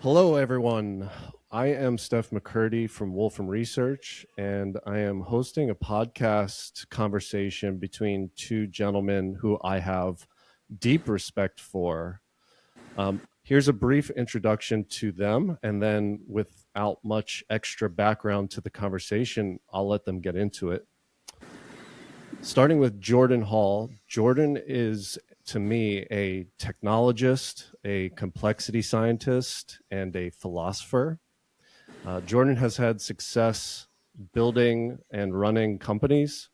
Hello, everyone. I am Steph McCurdy from Wolfram Research, and I am hosting a podcast conversation between two gentlemen who I have deep respect for. Here's a brief introduction to them, and then without much extra background to the conversation, I'll let them get into it. Starting with Jordan Hall. Jordan is, to me, a technologist, a complexity scientist, and a philosopher. Jordan has had success building and running companies.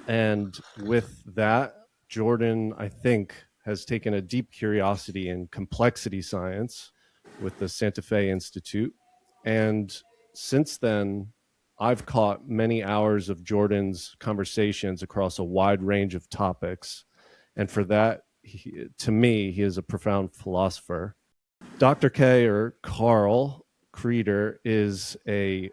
And with that, Jordan, I think, has taken a deep curiosity in complexity science with the Santa Fe Institute. And since then, I've caught many hours of Jordan's conversations across a wide range of topics. And for that, to me, he is a profound philosopher. Dr. K, or Carl Kreeder, is a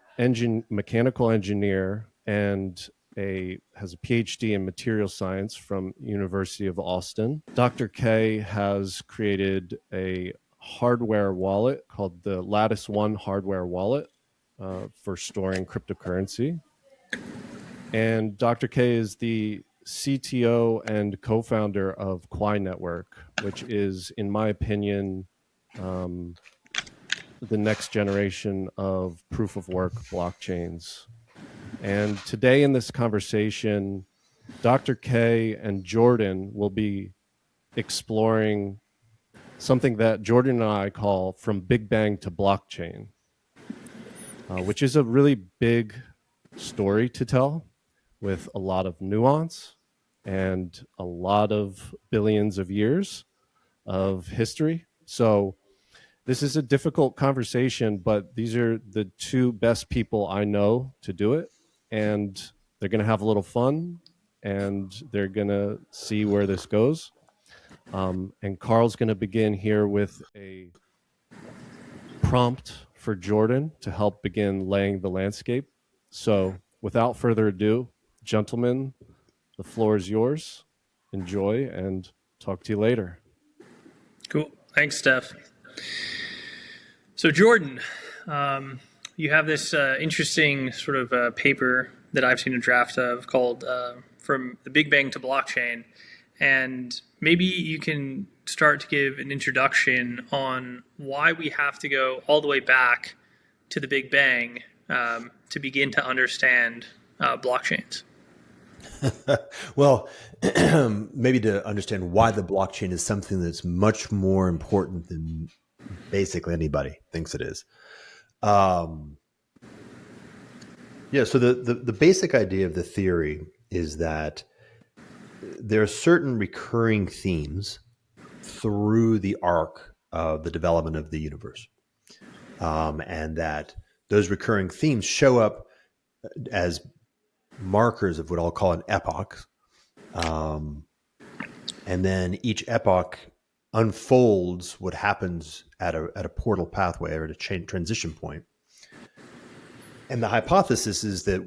mechanical engineer and has a PhD in material science from University of Austin. Dr. K has created a hardware wallet called the Lattice One hardware wallet for storing cryptocurrency. And Dr. K is the CTO and co-founder of Quai Network, which is, in my opinion, the next generation of proof of work blockchains. And today in this conversation, Dr. K and Jordan will be exploring something that Jordan and I call from Big Bang to blockchain, which is a really big story to tell with a lot of nuance and a lot of billions of years of history. So this is a difficult conversation, but these are the two best people I know to do it. And they're going to have a little fun, and they're going to see where this goes. And Carl's going to begin here with a prompt for Jordan to help begin laying the landscape. So without further ado, gentlemen, the floor is yours. Enjoy, and talk to you later. Cool. Thanks, Steph. So Jordan, you have this interesting sort of paper that I've seen a draft of called From the Big Bang to Blockchain. And maybe you can start to give an introduction on why we have to go all the way back to the Big Bang to begin to understand blockchains. Well, maybe to understand why the blockchain is something that's much more important than basically anybody thinks it is. So the basic idea of the theory is that there are certain recurring themes through the arc of the development of the universe, and that those recurring themes show up as markers of what I'll call an epoch. And then each epoch unfolds what happens at a portal pathway or at a transition point. And the hypothesis is that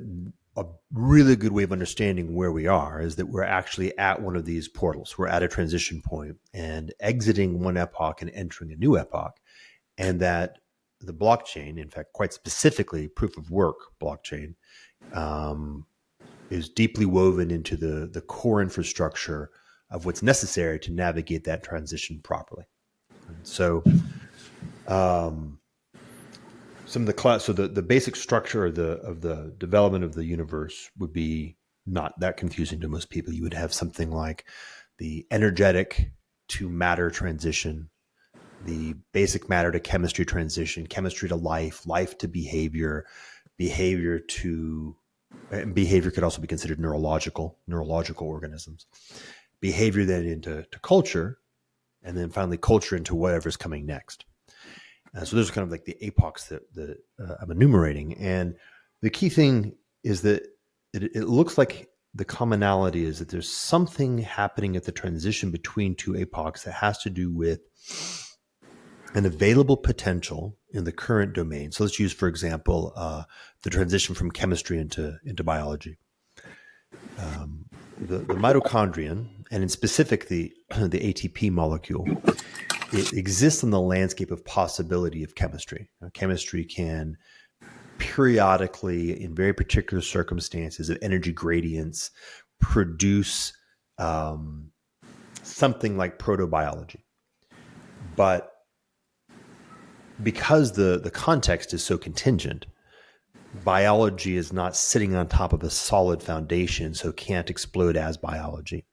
a really good way of understanding where we are is that we're actually at one of these portals. We're at a transition point and exiting one epoch and entering a new epoch. And that the blockchain, in fact, quite specifically proof of work blockchain, is deeply woven into the core infrastructure of what's necessary to navigate that transition properly. And so the basic structure of the development of the universe would be not that confusing to most people. You would have something like the energetic to matter transition, the basic matter to chemistry transition, chemistry to life, life to behavior, behavior could also be considered neurological organisms, behavior then into culture, and then finally culture into whatever's coming next. So those are kind of like the epochs that I'm enumerating. And the key thing is that it looks like the commonality is that there's something happening at the transition between two epochs that has to do with an available potential in the current domain. So let's use, for example, the transition from chemistry into biology. The mitochondrion, and in specific the ATP molecule, it exists in the landscape of possibility of chemistry. Chemistry can periodically, in very particular circumstances of energy gradients, produce something like protobiology. But because the context is so contingent, biology is not sitting on top of a solid foundation, so can't explode as biology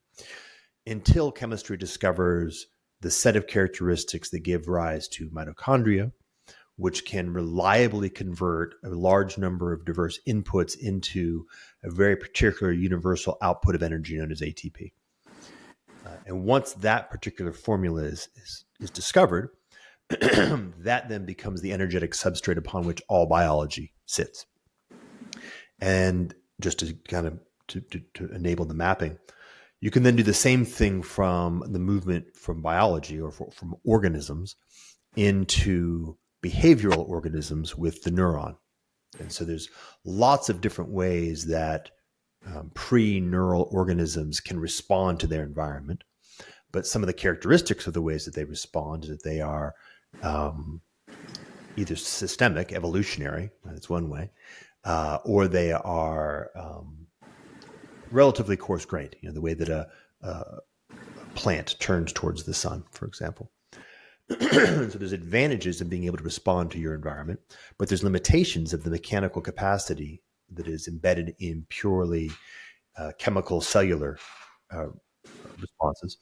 until chemistry discovers the set of characteristics that give rise to mitochondria, which can reliably convert a large number of diverse inputs into a very particular universal output of energy known as ATP. And once that particular formula is discovered, that then becomes the energetic substrate upon which all biology sits. And just to kind of to enable the mapping, you can then do the same thing from the movement from biology or from organisms into behavioral organisms with the neuron. And so there's lots of different ways that pre-neural organisms can respond to their environment. But some of the characteristics of the ways that they respond is that they are either systemic, evolutionary, that's one way, or they are relatively coarse-grained, the way that a plant turns towards the sun, for example. So there's advantages in being able to respond to your environment, but there's limitations of the mechanical capacity that is embedded in purely chemical cellular responses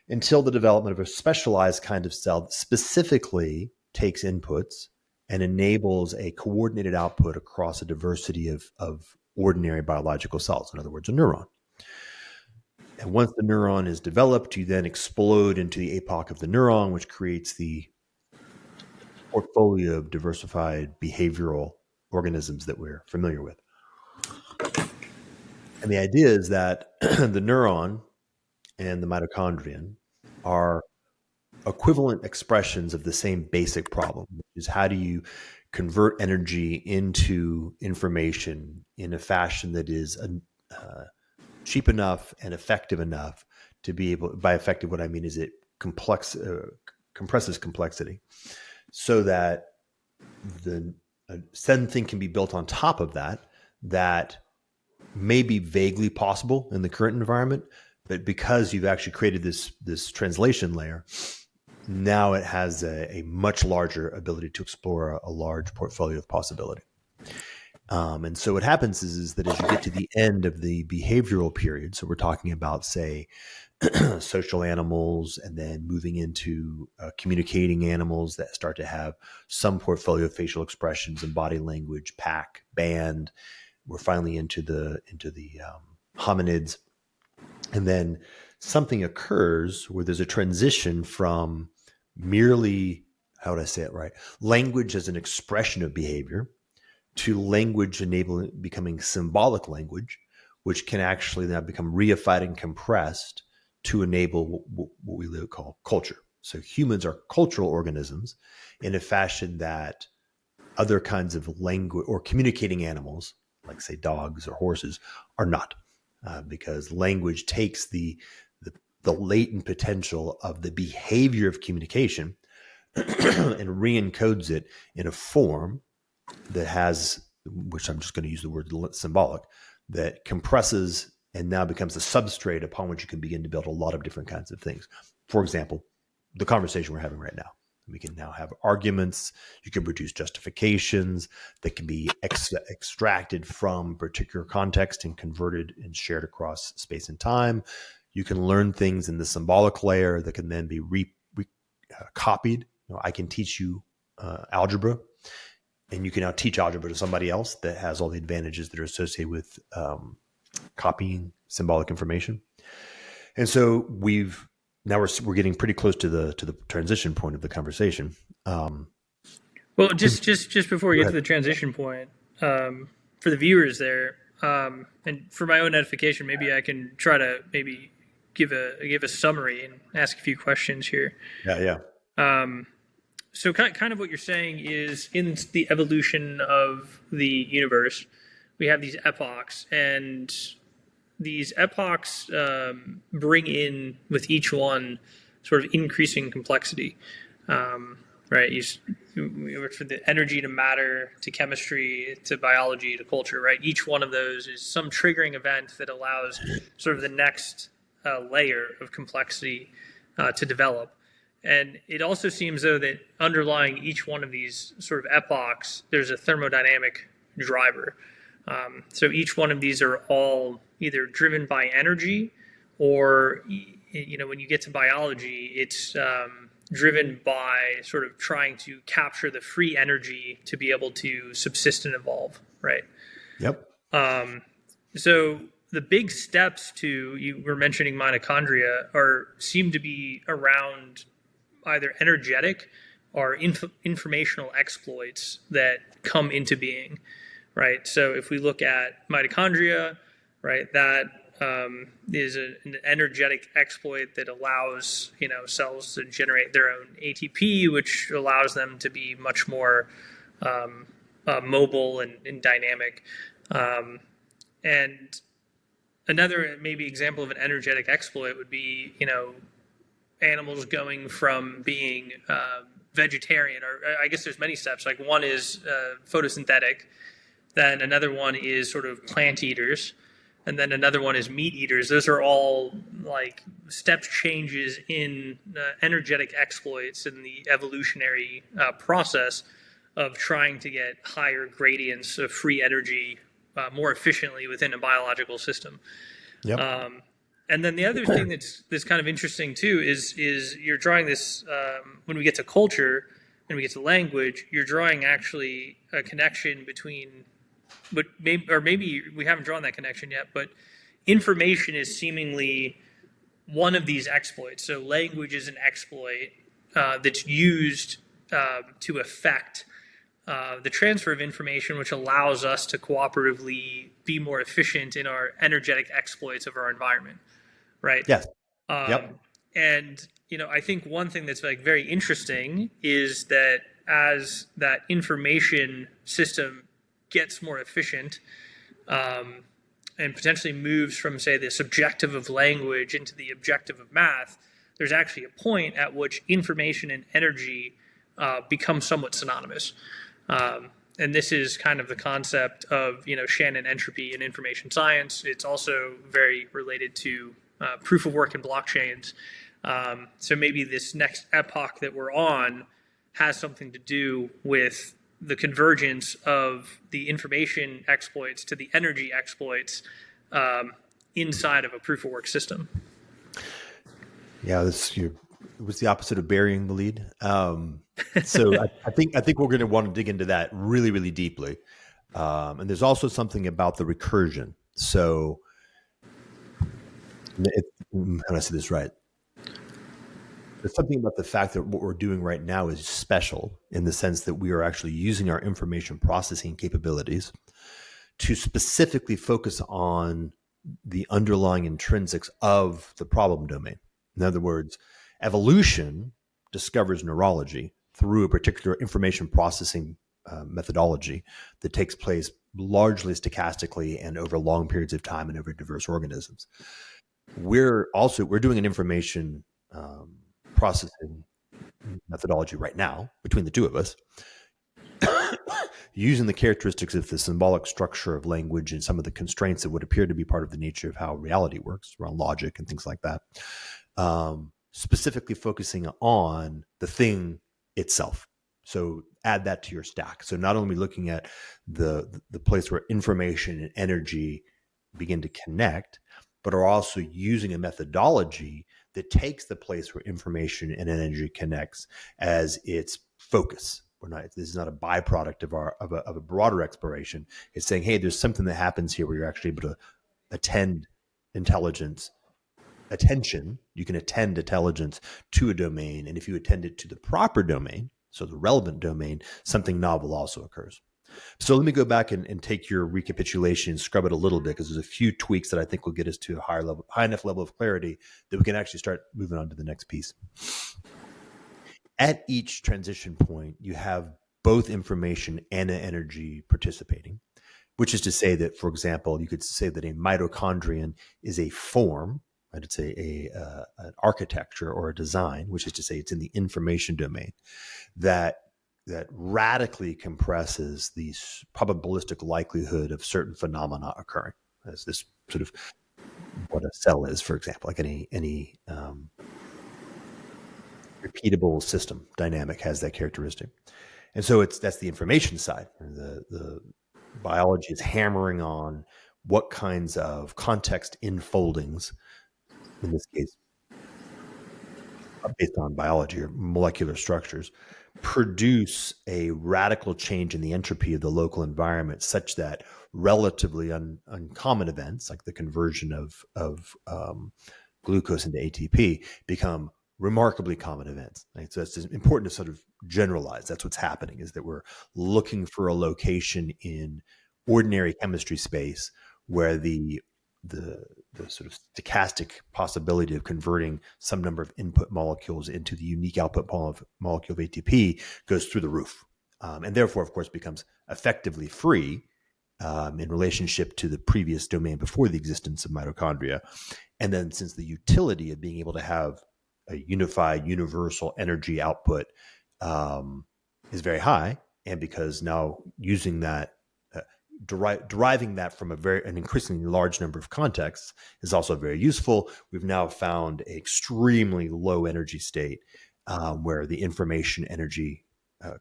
until the development of a specialized kind of cell that specifically takes inputs and enables a coordinated output across a diversity of ordinary biological cells, in other words, a neuron. And once the neuron is developed, you then explode into the epoch of the neuron, which creates the portfolio of diversified behavioral organisms that we're familiar with. And the idea is that the neuron and the mitochondrion are equivalent expressions of the same basic problem, which is how do you convert energy into information in a fashion that is cheap enough and effective enough to be able, by effective, what I mean is it compresses complexity so that the something can be built on top of that may be vaguely possible in the current environment, but because you've actually created this translation layer, now it has a much larger ability to explore a large portfolio of possibility. And so what happens is that as you get to the end of the behavioral period, so we're talking about, say, social animals, and then moving into communicating animals that start to have some portfolio of facial expressions and body language, pack, band. We're finally into the hominids. And then something occurs where there's a transition from merely, how would I say it right, language as an expression of behavior to language becoming symbolic language, which can actually now become reified and compressed to enable what we call culture. So humans are cultural organisms in a fashion that other kinds of language or communicating animals, like say dogs or horses, are not, because language takes the latent potential of the behavior of communication and re-encodes it in a form that has, which I'm just going to use the word symbolic, that compresses and now becomes the substrate upon which you can begin to build a lot of different kinds of things. For example, the conversation we're having right now. We can now have arguments. You can produce justifications that can be extracted from particular context and converted and shared across space and time. You can learn things in the symbolic layer that can then be copied. I can teach you algebra, and you can now teach algebra to somebody else that has all the advantages that are associated with copying symbolic information. And so we're getting pretty close to the transition point of the conversation. Well, just before we get to the transition point, for the viewers there, and for my own edification, maybe I can try to maybe give a summary and ask a few questions here. Yeah. So kind of what you're saying is, in the evolution of the universe, we have these epochs, and these epochs bring in with each one sort of increasing complexity. Right, from the energy to matter to chemistry to biology to culture, right? Each one of those is some triggering event that allows sort of the next layer of complexity to develop. And it also seems, though, that underlying each one of these sort of epochs, there's a thermodynamic driver. So each one of these are all either driven by energy, or, when you get to biology, it's driven by sort of trying to capture the free energy to be able to subsist and evolve, right? Yep. So the big steps to, you were mentioning mitochondria, seem to be around either energetic or informational exploits that come into being, right? So if we look at mitochondria, right, that is an energetic exploit that allows cells to generate their own ATP, which allows them to be much more mobile and dynamic. And another maybe example of an energetic exploit would be animals going from being vegetarian, or I guess there's many steps. Like one is photosynthetic, then another one is sort of plant eaters, and then another one is meat eaters. Those are all like step changes in energetic exploits in the evolutionary process of trying to get higher gradients of free energy more efficiently within a biological system. Yep. And then the other thing that's kind of interesting too is you're drawing this when we get to culture and we get to language, you're drawing actually a connection between, but maybe we haven't drawn that connection yet, but information is seemingly one of these exploits. So language is an exploit that's used to affect the transfer of information, which allows us to cooperatively be more efficient in our energetic exploits of our environment, right? Yes. Yep. And I think one thing that's like very interesting is that as that information system gets more efficient and potentially moves from, say, the subjective of language into the objective of math, there's actually a point at which information and energy become somewhat synonymous. And this is kind of the concept of Shannon entropy in information science. It's also very related to proof of work in blockchains. So maybe this next epoch that we're on has something to do with the convergence of the information exploits to the energy exploits inside of a proof of work system. Yeah, it was the opposite of burying the lead. So I think we're going to want to dig into that really, really deeply. And there's also something about the recursion. So how do I say this right? There's something about the fact that what we're doing right now is special in the sense that we are actually using our information processing capabilities to specifically focus on the underlying intrinsics of the problem domain. In other words, evolution discovers neurology through a particular information processing methodology that takes place largely stochastically and over long periods of time and over diverse organisms. We're doing an information processing methodology right now between the two of us, using the characteristics of the symbolic structure of language and some of the constraints that would appear to be part of the nature of how reality works around logic and things like that, specifically focusing on the thing itself. So add that to your stack. So not only looking at the place where information and energy begin to connect, but are also using a methodology that takes the place where information and energy connects as its focus. This is not a byproduct of a broader exploration. It's saying, hey, there's something that happens here where you're actually able to attend attention. You can attend intelligence to a domain, and if you attend it to the proper domain, so the relevant domain, something novel also occurs. So let me go back and take your recapitulation and scrub it a little bit, because there's a few tweaks that I think will get us to a high enough level of clarity that we can actually start moving on to the next piece. At each transition point, you have both information and energy participating, which is to say that, for example, you could say that a mitochondrion is a form, It's an architecture or a design, which is to say it's in the information domain, that radically compresses the probabilistic likelihood of certain phenomena occurring. As this sort of what a cell is, for example, like any repeatable system dynamic has that characteristic. And so that's the information side. The biology is hammering on what kinds of context enfoldings, in this case, based on biology or molecular structures, produce a radical change in the entropy of the local environment, such that relatively uncommon events like the conversion of glucose into ATP become remarkably common events. Right? So it's important to sort of generalize. That's what's happening, is that we're looking for a location in ordinary chemistry space where the sort of stochastic possibility of converting some number of input molecules into the unique output molecule of ATP goes through the roof. And therefore, of course, becomes effectively free in relationship to the previous domain before the existence of mitochondria. And then since the utility of being able to have a unified universal energy output is very high, and because now using that, deriving that from an increasingly large number of contexts is also very useful. We've now found an extremely low energy state where the information energy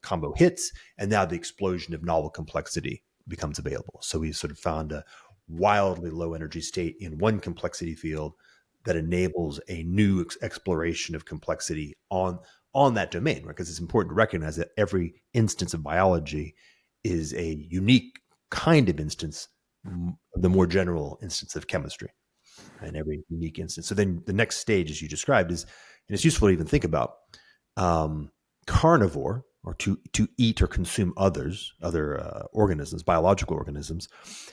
combo hits, and now the explosion of novel complexity becomes available. So we sort of found a wildly low energy state in one complexity field that enables a new exploration of complexity on that domain, right? Because it's important to recognize that every instance of biology is a unique kind of instance, the more general instance of chemistry, and every unique instance. So then the next stage, as you described, is, and it's useful to even think about, carnivore, or to eat or consume other organisms, biological organisms,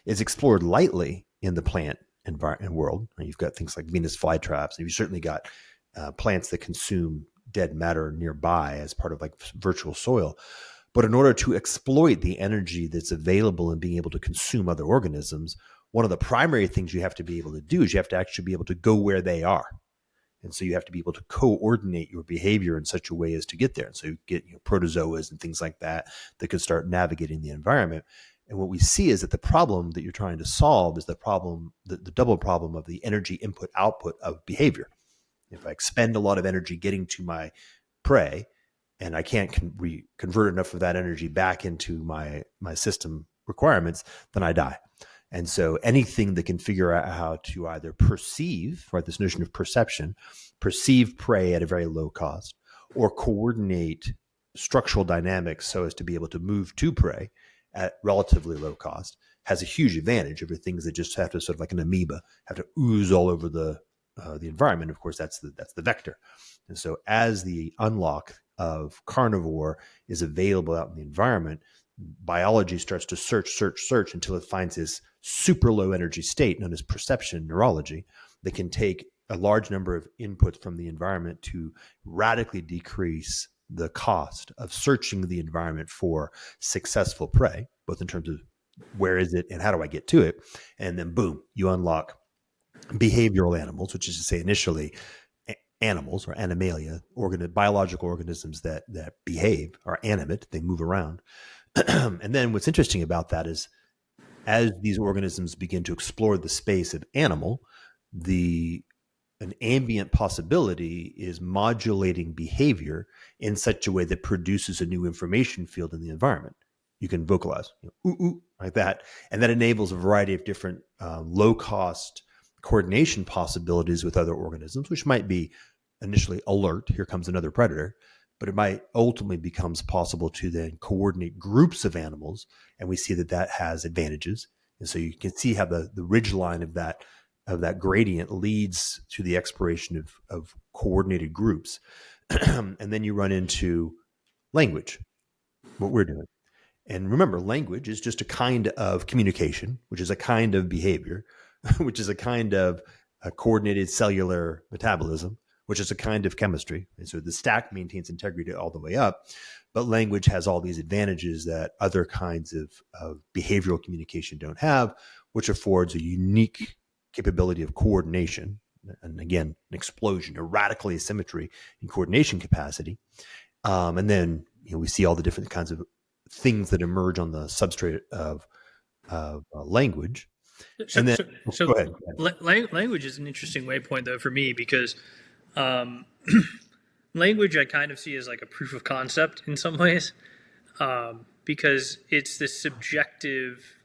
is explored lightly in the plant environment world. You've got things like Venus flytraps, and you've certainly got plants that consume dead matter nearby as part of like virtual soil. But in order to exploit the energy that's available in being able to consume other organisms, one of the primary things you have to be able to do is you have to actually be able to go where they are. And so you have to be able to coordinate your behavior in such a way as to get there. And so you get protozoas and things like that could start navigating the environment. And what we see is that the problem that you're trying to solve is the double problem of the energy input output of behavior. If I expend a lot of energy getting to my prey, and I can't convert enough of that energy back into my system requirements, then I die. And so anything that can figure out how to either perceive, right, this notion of perception, perceive prey at a very low cost, or coordinate structural dynamics so as to be able to move to prey at relatively low cost, has a huge advantage over things that just have to, sort of like an amoeba, have to ooze all over the environment. Of course, that's the vector. And so as the unlock of carnivore is available out in the environment, biology starts to search until it finds this super low energy state known as perception neurology that can take a large number of inputs from the environment to radically decrease the cost of searching the environment for successful prey, both in terms of where is it and how do I get to it. And then boom, you unlock behavioral animals, which is to say initially animals or animalia, biological organisms that behave, are animate, they move around. And then what's interesting about that is as these organisms begin to explore the space of animal, an ambient possibility is modulating behavior in such a way that produces a new information field in the environment. You can vocalize, ooh, ooh, like that. And that enables a variety of different low-cost coordination possibilities with other organisms, which might be initially alert, here comes another predator, but it might ultimately becomes possible to then coordinate groups of animals. And we see that has advantages. And so you can see how the ridge line of that gradient leads to the exploration of coordinated groups. And then you run into language, what we're doing. And remember, language is just a kind of communication, which is a kind of behavior, which is a kind of a coordinated cellular metabolism, which is a kind of chemistry. And so the stack maintains integrity all the way up, but language has all these advantages that other kinds of behavioral communication don't have, which affords a unique capability of coordination and again, an explosion, a radical asymmetry in coordination capacity. And then we see all the different kinds of things that emerge on the substrate of language. So, And then, so go ahead. language is an interesting waypoint though for me because language I kind of see as like a proof of concept in some ways, because it's this subjective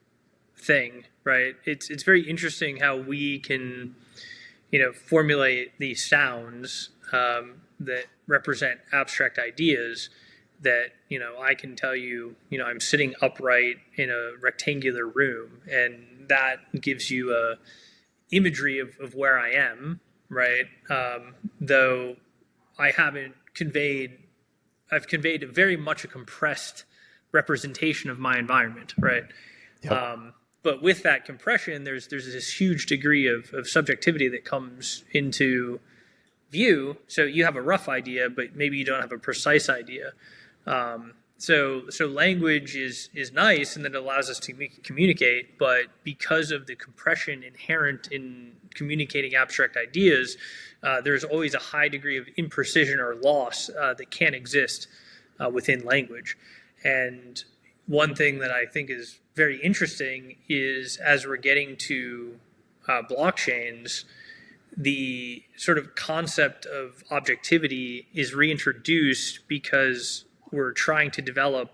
thing, right? It's very interesting how we can, formulate these sounds that represent abstract ideas. That I can tell you, I'm sitting upright in a rectangular room, and that gives you a imagery of where I am, right? Though I haven't conveyed, I've conveyed very much a compressed representation of my environment, right? Yep. But with that compression, there's this huge degree of subjectivity that comes into view. So you have a rough idea, but maybe you don't have a precise idea. So language is nice, and that allows us to communicate. But because of the compression inherent in communicating abstract ideas, there's always a high degree of imprecision or loss that can exist within language. And one thing that I think is very interesting is as we're getting to blockchains, the sort of concept of objectivity is reintroduced because we're trying to develop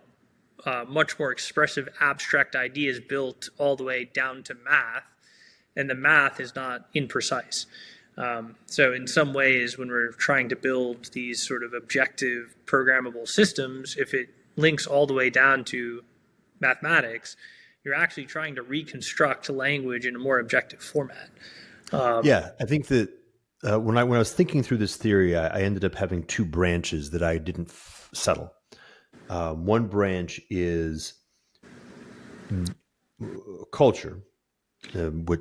much more expressive abstract ideas built all the way down to math, and the math is not imprecise. So in some ways, when we're trying to build these sort of objective programmable systems, if it links all the way down to mathematics, you're actually trying to reconstruct language in a more objective format. I think that when I was thinking through this theory, I ended up having two branches that I didn't settle. One branch is culture, what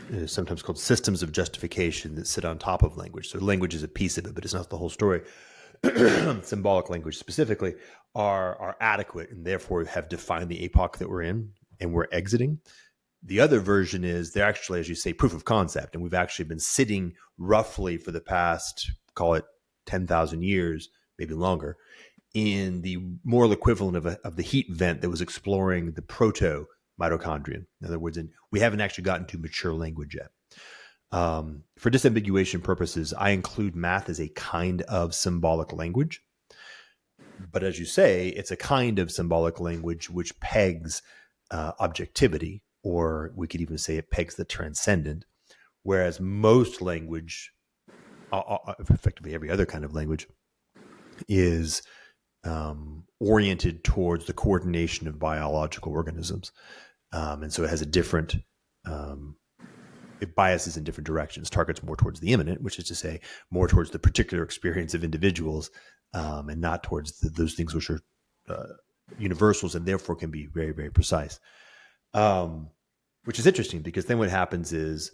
is sometimes called systems of justification that sit on top of language. So language is a piece of it, but it's not the whole story. Symbolic language specifically are adequate and therefore have defined the epoch that we're in and we're exiting. The other version is they're actually, as you say, proof of concept. And we've actually been sitting roughly for the past, call it 10,000 years, maybe longer, in the moral equivalent of the heat vent that was exploring the proto-mitochondrion. In other words, we haven't actually gotten to mature language yet. For disambiguation purposes, I include math as a kind of symbolic language. But as you say, it's a kind of symbolic language which pegs objectivity, or we could even say it pegs the transcendent, whereas most language, effectively every other kind of language, is oriented towards the coordination of biological organisms. And so it has a different, it biases in different directions, targets more towards the immanent, which is to say more towards the particular experience of individuals, and not towards those things which are universals and therefore can be very, very precise. Which is interesting because then what happens is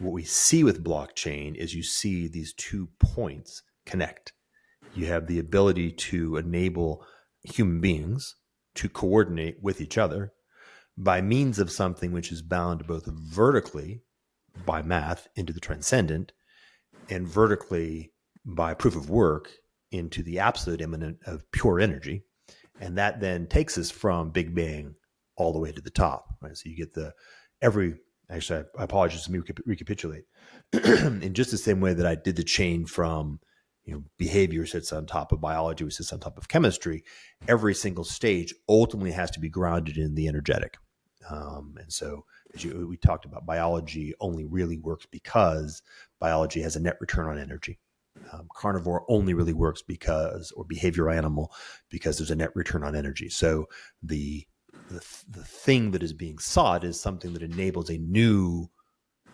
what we see with blockchain is you see these 2 points connect. You have the ability to enable human beings to coordinate with each other by means of something which is bound both vertically by math into the transcendent and vertically by proof of work into the absolute immanent of pure energy. And that then takes us from Big Bang all the way to the top, right? So you get actually, I apologize, let me recapitulate. In just the same way that I did the chain from, behavior sits on top of biology, which sits on top of chemistry, every single stage ultimately has to be grounded in the energetic. And so we talked about biology only really works because biology has a net return on energy. Carnivore only really works because, or behavioral animal, because there's a net return on energy. So the thing that is being sought is something that enables a new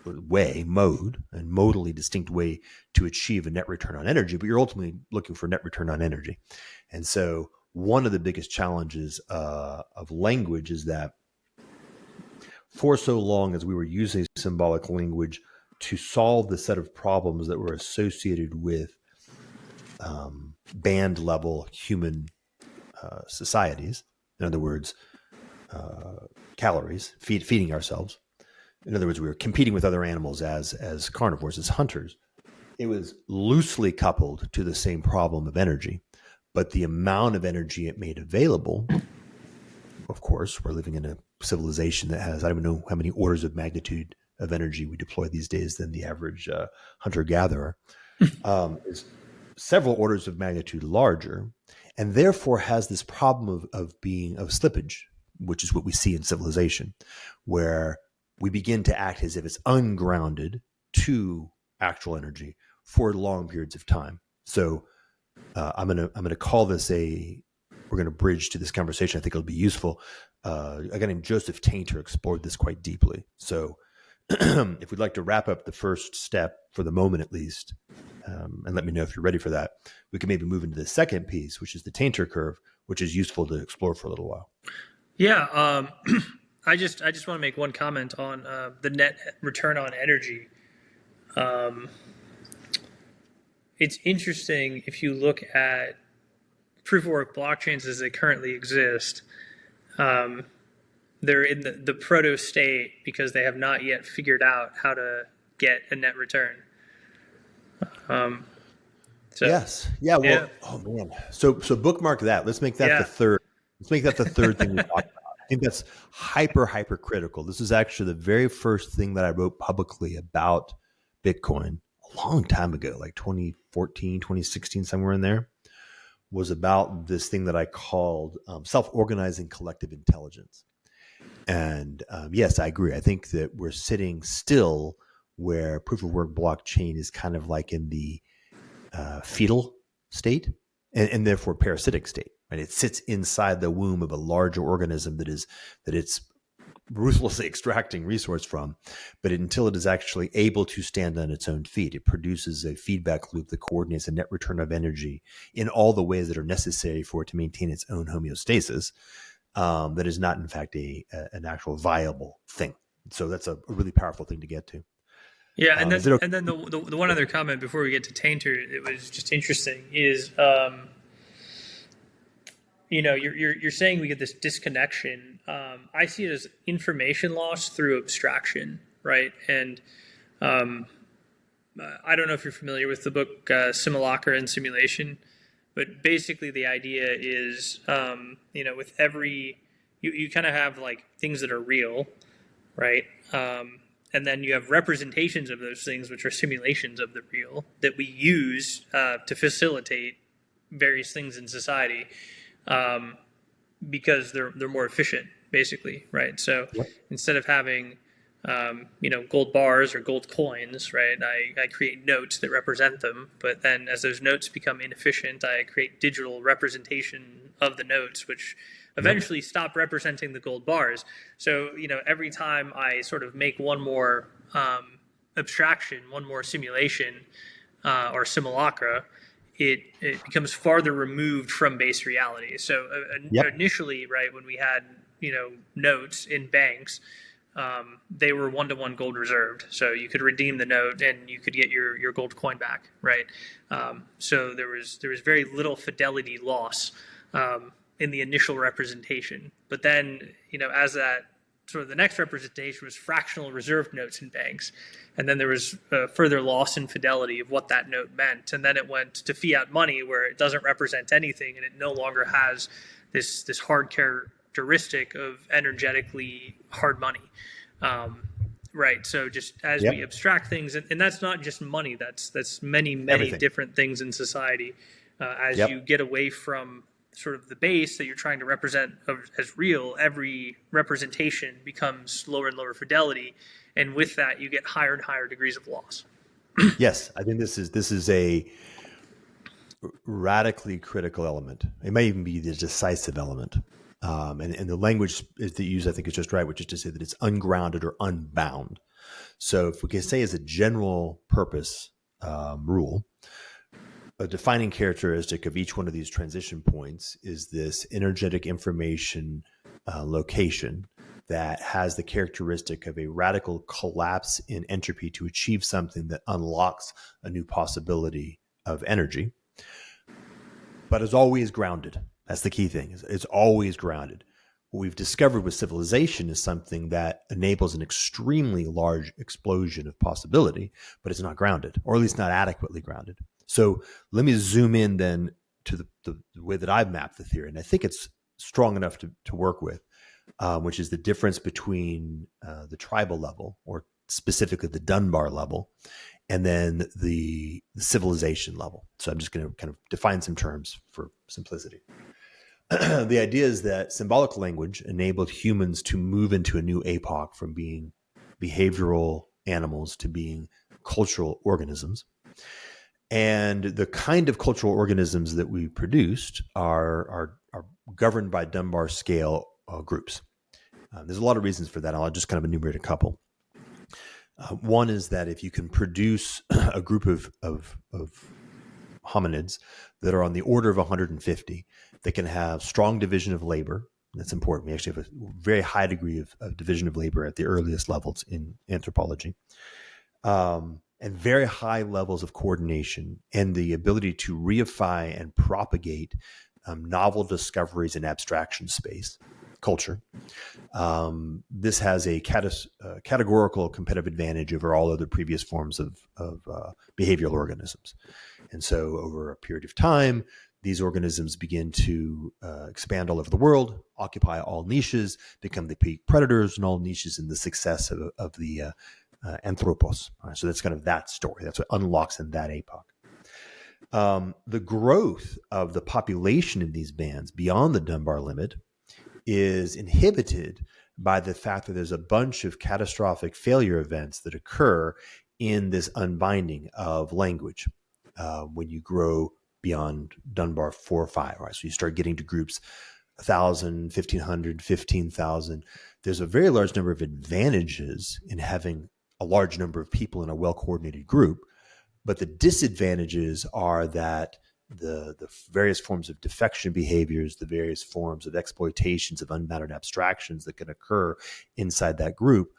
mode, and modally distinct way to achieve a net return on energy, but you're ultimately looking for net return on energy. And so one of the biggest challenges of language is that for so long as we were using symbolic language to solve the set of problems that were associated with band level human societies, in other words, calories, feeding ourselves, in other words, we were competing with other animals as carnivores, as hunters. It was loosely coupled to the same problem of energy, but the amount of energy it made available, of course, we're living in a civilization that has, I don't know how many orders of magnitude of energy we deploy these days than the average hunter-gatherer, is several orders of magnitude larger, and therefore has this problem of slippage, which is what we see in civilization, where we begin to act as if it's ungrounded to actual energy for long periods of time. So I'm gonna call this we're gonna bridge to this conversation. I think it'll be useful. A guy named Joseph Tainter explored this quite deeply. So if we'd like to wrap up the first step for the moment, at least, and let me know if you're ready for that, we can maybe move into the second piece, which is the Tainter curve, which is useful to explore for a little while. Yeah, I just want to make one comment on the net return on energy. It's interesting if you look at proof of work blockchains as they currently exist. They're in the proto state because they have not yet figured out how to get a net return. Yes. Yeah. Well. Yeah. Oh man. So bookmark that. Let's make that the third. Let's make that the third thing we talk about. I think that's hyper critical. This is actually the very first thing that I wrote publicly about Bitcoin a long time ago, like 2014, 2016, somewhere in there, was about this thing that I called self-organizing collective intelligence. And yes, I agree. I think that we're sitting still where proof of work blockchain is kind of like in the fetal state and therefore parasitic state. Right? It sits inside the womb of a larger organism that it's ruthlessly extracting resource from, but until it is actually able to stand on its own feet, it produces a feedback loop that coordinates a net return of energy in all the ways that are necessary for it to maintain its own homeostasis. That is not, in fact, an actual viable thing. So that's a really powerful thing to get to. Yeah, and then the one other comment before we get to Tainter, it was just interesting is, you're saying we get this disconnection. I see it as information loss through abstraction, right? And I don't know if you're familiar with the book Simulacra and Simulation, but basically the idea is, with every, you kind of have like things that are real, right? And then you have representations of those things, which are simulations of the real that we use to facilitate various things in society. Because they're more efficient, basically, right? So instead of having, gold bars or gold coins, right, I create notes that represent them. But then as those notes become inefficient, I create digital representation of the notes, which eventually stop representing the gold bars. So, every time I sort of make one more abstraction, one more simulation or simulacra, it becomes farther removed from base reality. So initially, right, when we had, notes in banks, they were one-to-one gold reserved. So you could redeem the note and you could get your gold coin back, right? So there was very little fidelity loss in the initial representation. But then, as that sort of the next representation was fractional reserved notes in banks. And then there was further loss in fidelity of what that note meant. And then it went to fiat money where it doesn't represent anything and it no longer has this hard characteristic of energetically hard money. Right. So just as we abstract things, and that's not just money, that's many Everything. Different things in society. As you get away from sort of the base that you're trying to represent as real, every representation becomes lower and lower fidelity. And with that, you get higher and higher degrees of loss. Yes, I think this is a radically critical element. It may even be the decisive element. And the language that you use, I think, is just right, which is to say that it's ungrounded or unbound. So if we can say as a general purpose rule, a defining characteristic of each one of these transition points is this energetic information location that has the characteristic of a radical collapse in entropy to achieve something that unlocks a new possibility of energy, but is always grounded. That's the key thing. It's always grounded. what we've discovered with civilization is something that enables an extremely large explosion of possibility, but it's not grounded, or at least not adequately grounded. So let me zoom in then to the way that I've mapped the theory. And I think it's strong enough to work with, which is the difference between the tribal level, or specifically the Dunbar level, and then the civilization level. So I'm just going to kind of define some terms for simplicity. The idea is that symbolic language enabled humans to move into a new epoch from being behavioral animals to being cultural organisms. And the kind of cultural organisms that we produced are governed by Dunbar scale groups. There's a lot of reasons for that. I'll just kind of enumerate a couple. One is that if you can produce a group of hominids that are on the order of 150, they can have strong division of labor. That's important. We actually have a very high degree of division of labor at the earliest levels in anthropology, and very high levels of coordination and the ability to reify and propagate novel discoveries in abstraction space, culture. This has a categorical competitive advantage over all other previous forms of behavioral organisms. And so over a period of time, these organisms begin to expand all over the world, occupy all niches, become the peak predators in all niches, and the success of the anthropos. All right, so that's kind of that story. That's what unlocks in that epoch. The growth of the population in these bands beyond the Dunbar limit is inhibited by the fact that there's a bunch of catastrophic failure events that occur in this unbinding of language when you grow beyond Dunbar 4 or 5, right? So you start getting to groups 1,000, 1,500, 15,000. There's a very large number of advantages in having a large number of people in a well-coordinated group, but the disadvantages are that the various forms of defection behaviors, the various forms of exploitations of unbounded abstractions that can occur inside that group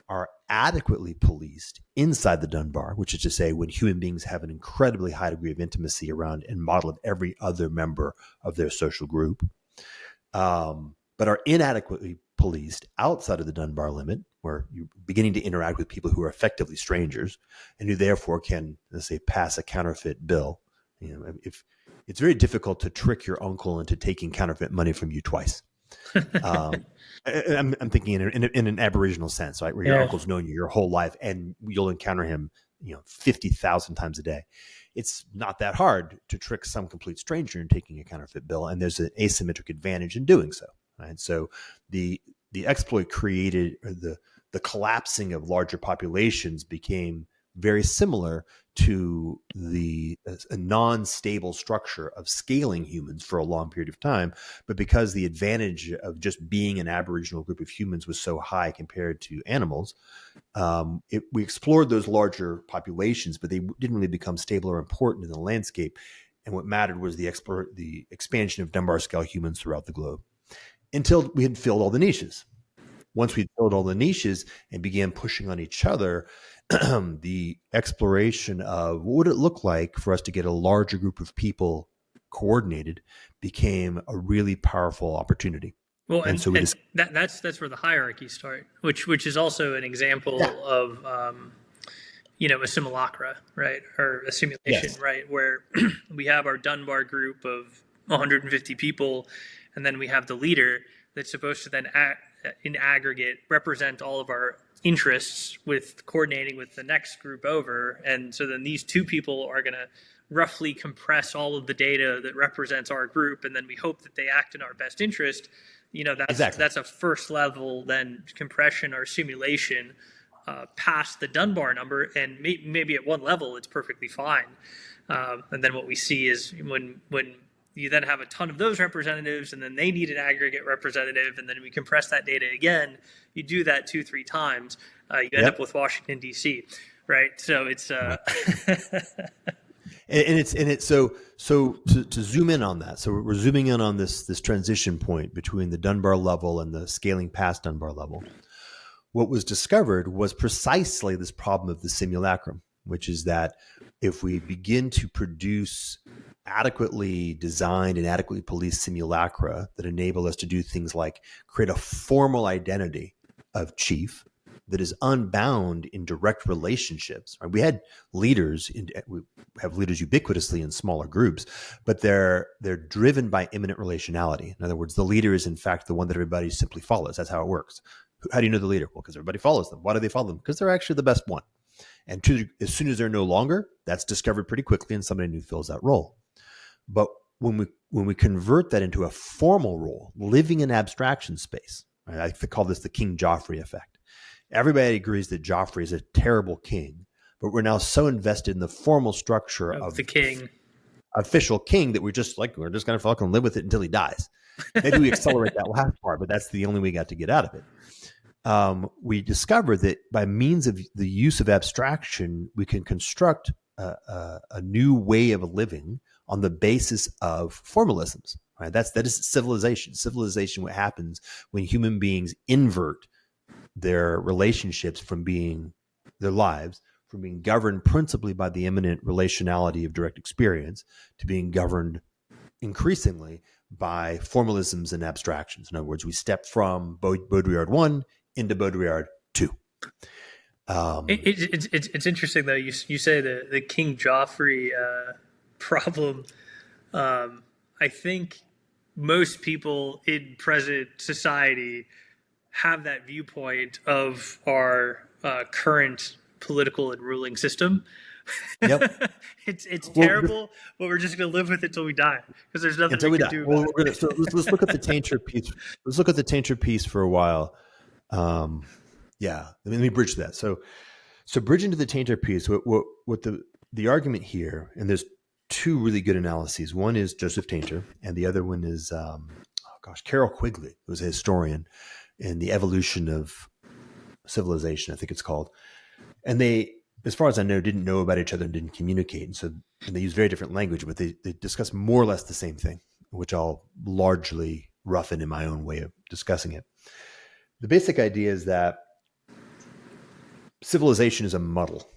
are adequately policed inside the Dunbar, which is to say when human beings have an incredibly high degree of intimacy around and model of every other member of their social group, but are inadequately policed outside of the Dunbar limit, where you're beginning to interact with people who are effectively strangers and who therefore can, let's say, pass a counterfeit bill. You know, if it's very difficult to trick your uncle into taking counterfeit money from you twice. I'm thinking in an Aboriginal sense, right, where your uncle's known you your whole life and you'll encounter him, 50,000 times a day. It's not that hard to trick some complete stranger in taking a counterfeit bill, and there's an asymmetric advantage in doing so. Right? So the exploit created, or the collapsing of larger populations became very similar to a non-stable structure of scaling humans for a long period of time. But because the advantage of just being an Aboriginal group of humans was so high compared to animals, we explored those larger populations, but they didn't really become stable or important in the landscape. And what mattered was the expansion of Dunbar scale humans throughout the globe until we had filled all the niches. Once we filled all the niches and began pushing on each other, the exploration of what would it look like for us to get a larger group of people coordinated became a really powerful opportunity. Well, and that's where the hierarchies start, which is also an example of a simulacra, right, or a simulation, right, where we have our Dunbar group of 150 people, and then we have the leader that's supposed to then in aggregate represent all of our interests with coordinating with the next group over. And so then these two people are going to roughly compress all of the data that represents our group, and then we hope that they act in our best interest. That's a first level then compression or simulation past the Dunbar number, and maybe at one level it's perfectly fine. And then what we see is when you then have a ton of those representatives, and then they need an aggregate representative, and then we compress that data again. You do that 2-3 times, you end up with Washington D.C., right? So it's so to zoom in on that. So we're zooming in on this transition point between the Dunbar level and the scaling past Dunbar level. What was discovered was precisely this problem of the simulacrum, which is that if we begin to produce adequately designed and adequately policed simulacra that enable us to do things like create a formal identity of chief that is unbound in direct relationships. Right? We have leaders ubiquitously in smaller groups, but they're driven by immanent relationality. In other words, the leader is in fact the one that everybody simply follows. That's how it works. How do you know the leader? Well, because everybody follows them. Why do they follow them? Because they're actually the best one. And as soon as they're no longer, that's discovered pretty quickly, and somebody new fills that role. But when we convert that into a formal role, living in abstraction space, right? I call this the King Joffrey effect. Everybody agrees that Joffrey is a terrible king, but we're now so invested in the formal structure of the king, official king, that we're just going to fucking live with it until he dies. Maybe we accelerate that last part, but that's the only way we got to get out of it. We discovered that by means of the use of abstraction, we can construct a new way of living on the basis of formalisms. Right? That is civilization. Civilization, what happens when human beings invert their relationships their lives from being governed principally by the immanent relationality of direct experience to being governed increasingly by formalisms and abstractions. In other words, we step from Baudrillard 1 into Baudrillard 2. It's interesting though. You say the King Joffrey problem. I think most people in present society have that viewpoint of our current political and ruling system. Yep. It's terrible, but we're just going to live with it till we die because there's nothing we can do about it. So let's look at the Tainter piece. Let's look at the Tainter piece for a while. Let me bridge that. So bridging to the Tainter piece, what the argument here, and there's two really good analyses. One is Joseph Tainter, and the other one is Carol Quigley, who was a historian in the evolution of civilization, I think it's called. And they, as far as I know, didn't know about each other and didn't communicate. And they use very different language, but they discuss more or less the same thing, which I'll largely roughen in my own way of discussing it. The basic idea is that civilization is a muddle.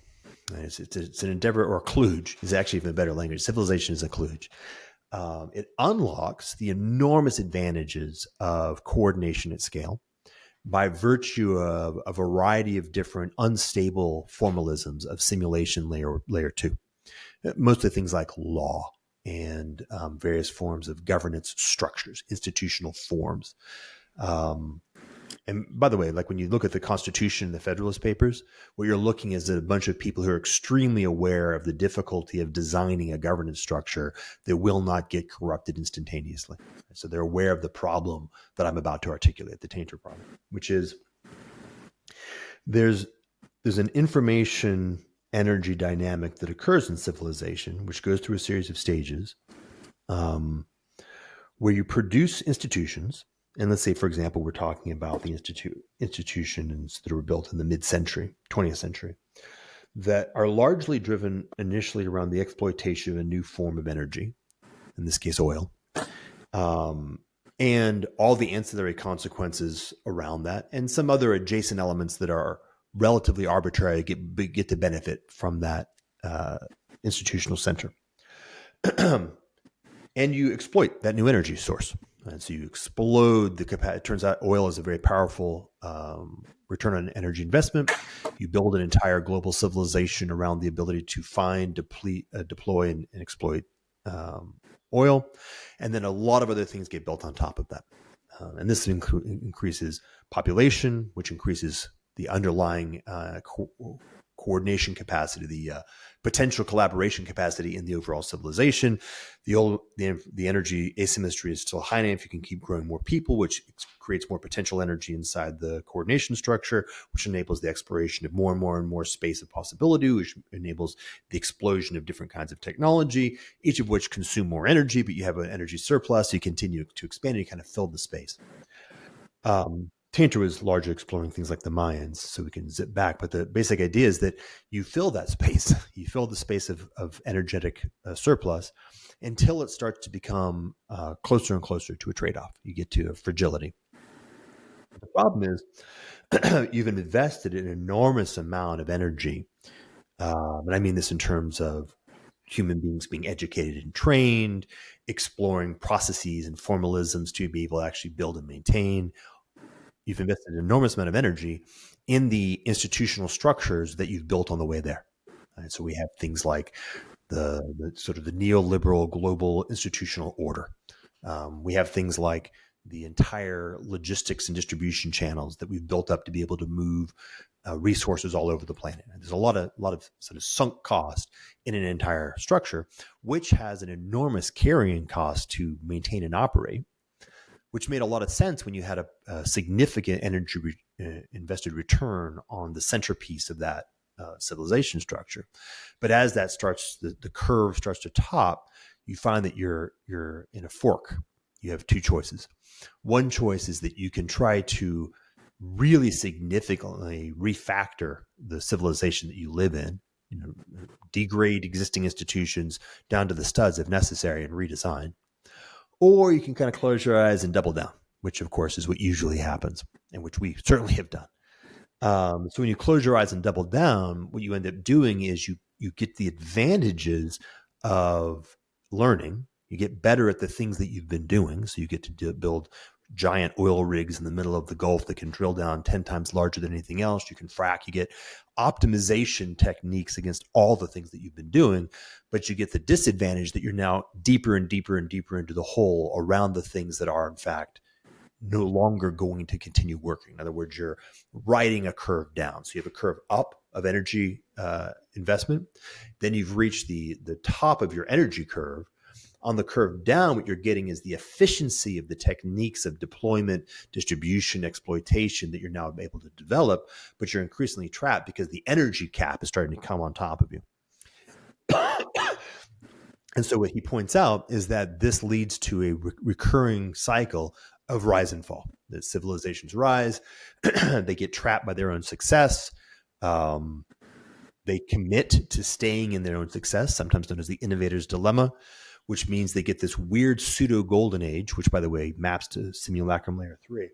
It's an endeavor, or a kludge is actually even a better language. Civilization is a kludge. It unlocks the enormous advantages of coordination at scale by virtue of a variety of different unstable formalisms of simulation layer 2. Mostly things like law and various forms of governance structures, institutional forms. And by the way, like when you look at the Constitution and the Federalist Papers, what you're looking is at a bunch of people who are extremely aware of the difficulty of designing a governance structure that will not get corrupted instantaneously. So they're aware of the problem that I'm about to articulate, the Tainter problem, which is there's an information energy dynamic that occurs in civilization, which goes through a series of stages where you produce institutions. And let's say, for example, we're talking about the institutions that were built in the mid-century, 20th century, that are largely driven initially around the exploitation of a new form of energy, in this case, oil, and all the ancillary consequences around that, and some other adjacent elements that are relatively arbitrary get to benefit from that institutional center. And you exploit that new energy source. And so you explode the capacity. It turns out oil is a very powerful return on energy investment. You build an entire global civilization around the ability to find, deploy, and exploit oil. And then a lot of other things get built on top of that. And this increases population, which increases the underlying coordination capacity, the potential collaboration capacity in the overall civilization. The energy asymmetry is still high enough. You can keep growing more people, which creates more potential energy inside the coordination structure, which enables the exploration of more and more and more space of possibility, which enables the explosion of different kinds of technology, each of which consume more energy, but you have an energy surplus. So you continue to expand and you kind of fill the space. Tainter was largely exploring things like the Mayans, so we can zip back. But the basic idea is that you fill that space. You fill the space of energetic surplus until it starts to become closer and closer to a trade-off. You get to a fragility. The problem is you've invested an enormous amount of energy, and I mean this in terms of human beings being educated and trained, exploring processes and formalisms to be able to actually build and maintain. You've invested an enormous amount of energy in the institutional structures that you've built on the way there. And so we have things like the sort of the neoliberal global institutional order. We have things like the entire logistics and distribution channels that we've built up to be able to move resources all over the planet. And there's a lot of sort of sunk cost in an entire structure, which has an enormous carrying cost to maintain and operate, which made a lot of sense when you had a significant energy invested return on the centerpiece of that civilization structure. But as that starts, the curve starts to top, you find that you're in a fork. You have two choices. One choice is that you can try to really significantly refactor the civilization that you live in, degrade existing institutions down to the studs if necessary and redesign. Or you can kind of close your eyes and double down, which of course is what usually happens and which we certainly have done. So when you close your eyes and double down, what you end up doing is you get the advantages of learning. You get better at the things that you've been doing. So you get to build giant oil rigs in the middle of the Gulf that can drill down 10 times larger than anything else. You can frack. You get optimization techniques against all the things that you've been doing, but you get the disadvantage that you're now deeper and deeper and deeper into the hole around the things that are in fact no longer going to continue working. In other words, you're riding a curve down. So you have a curve up of energy investment. Then you've reached the top of your energy curve. On the curve down, what you're getting is the efficiency of the techniques of deployment, distribution, exploitation that you're now able to develop, but you're increasingly trapped because the energy cap is starting to come on top of you. And so what he points out is that this leads to a recurring cycle of rise and fall. That civilizations rise, they get trapped by their own success. They commit to staying in their own success, sometimes known as the innovator's dilemma, which means they get this weird pseudo golden age, which by the way maps to simulacrum layer 3,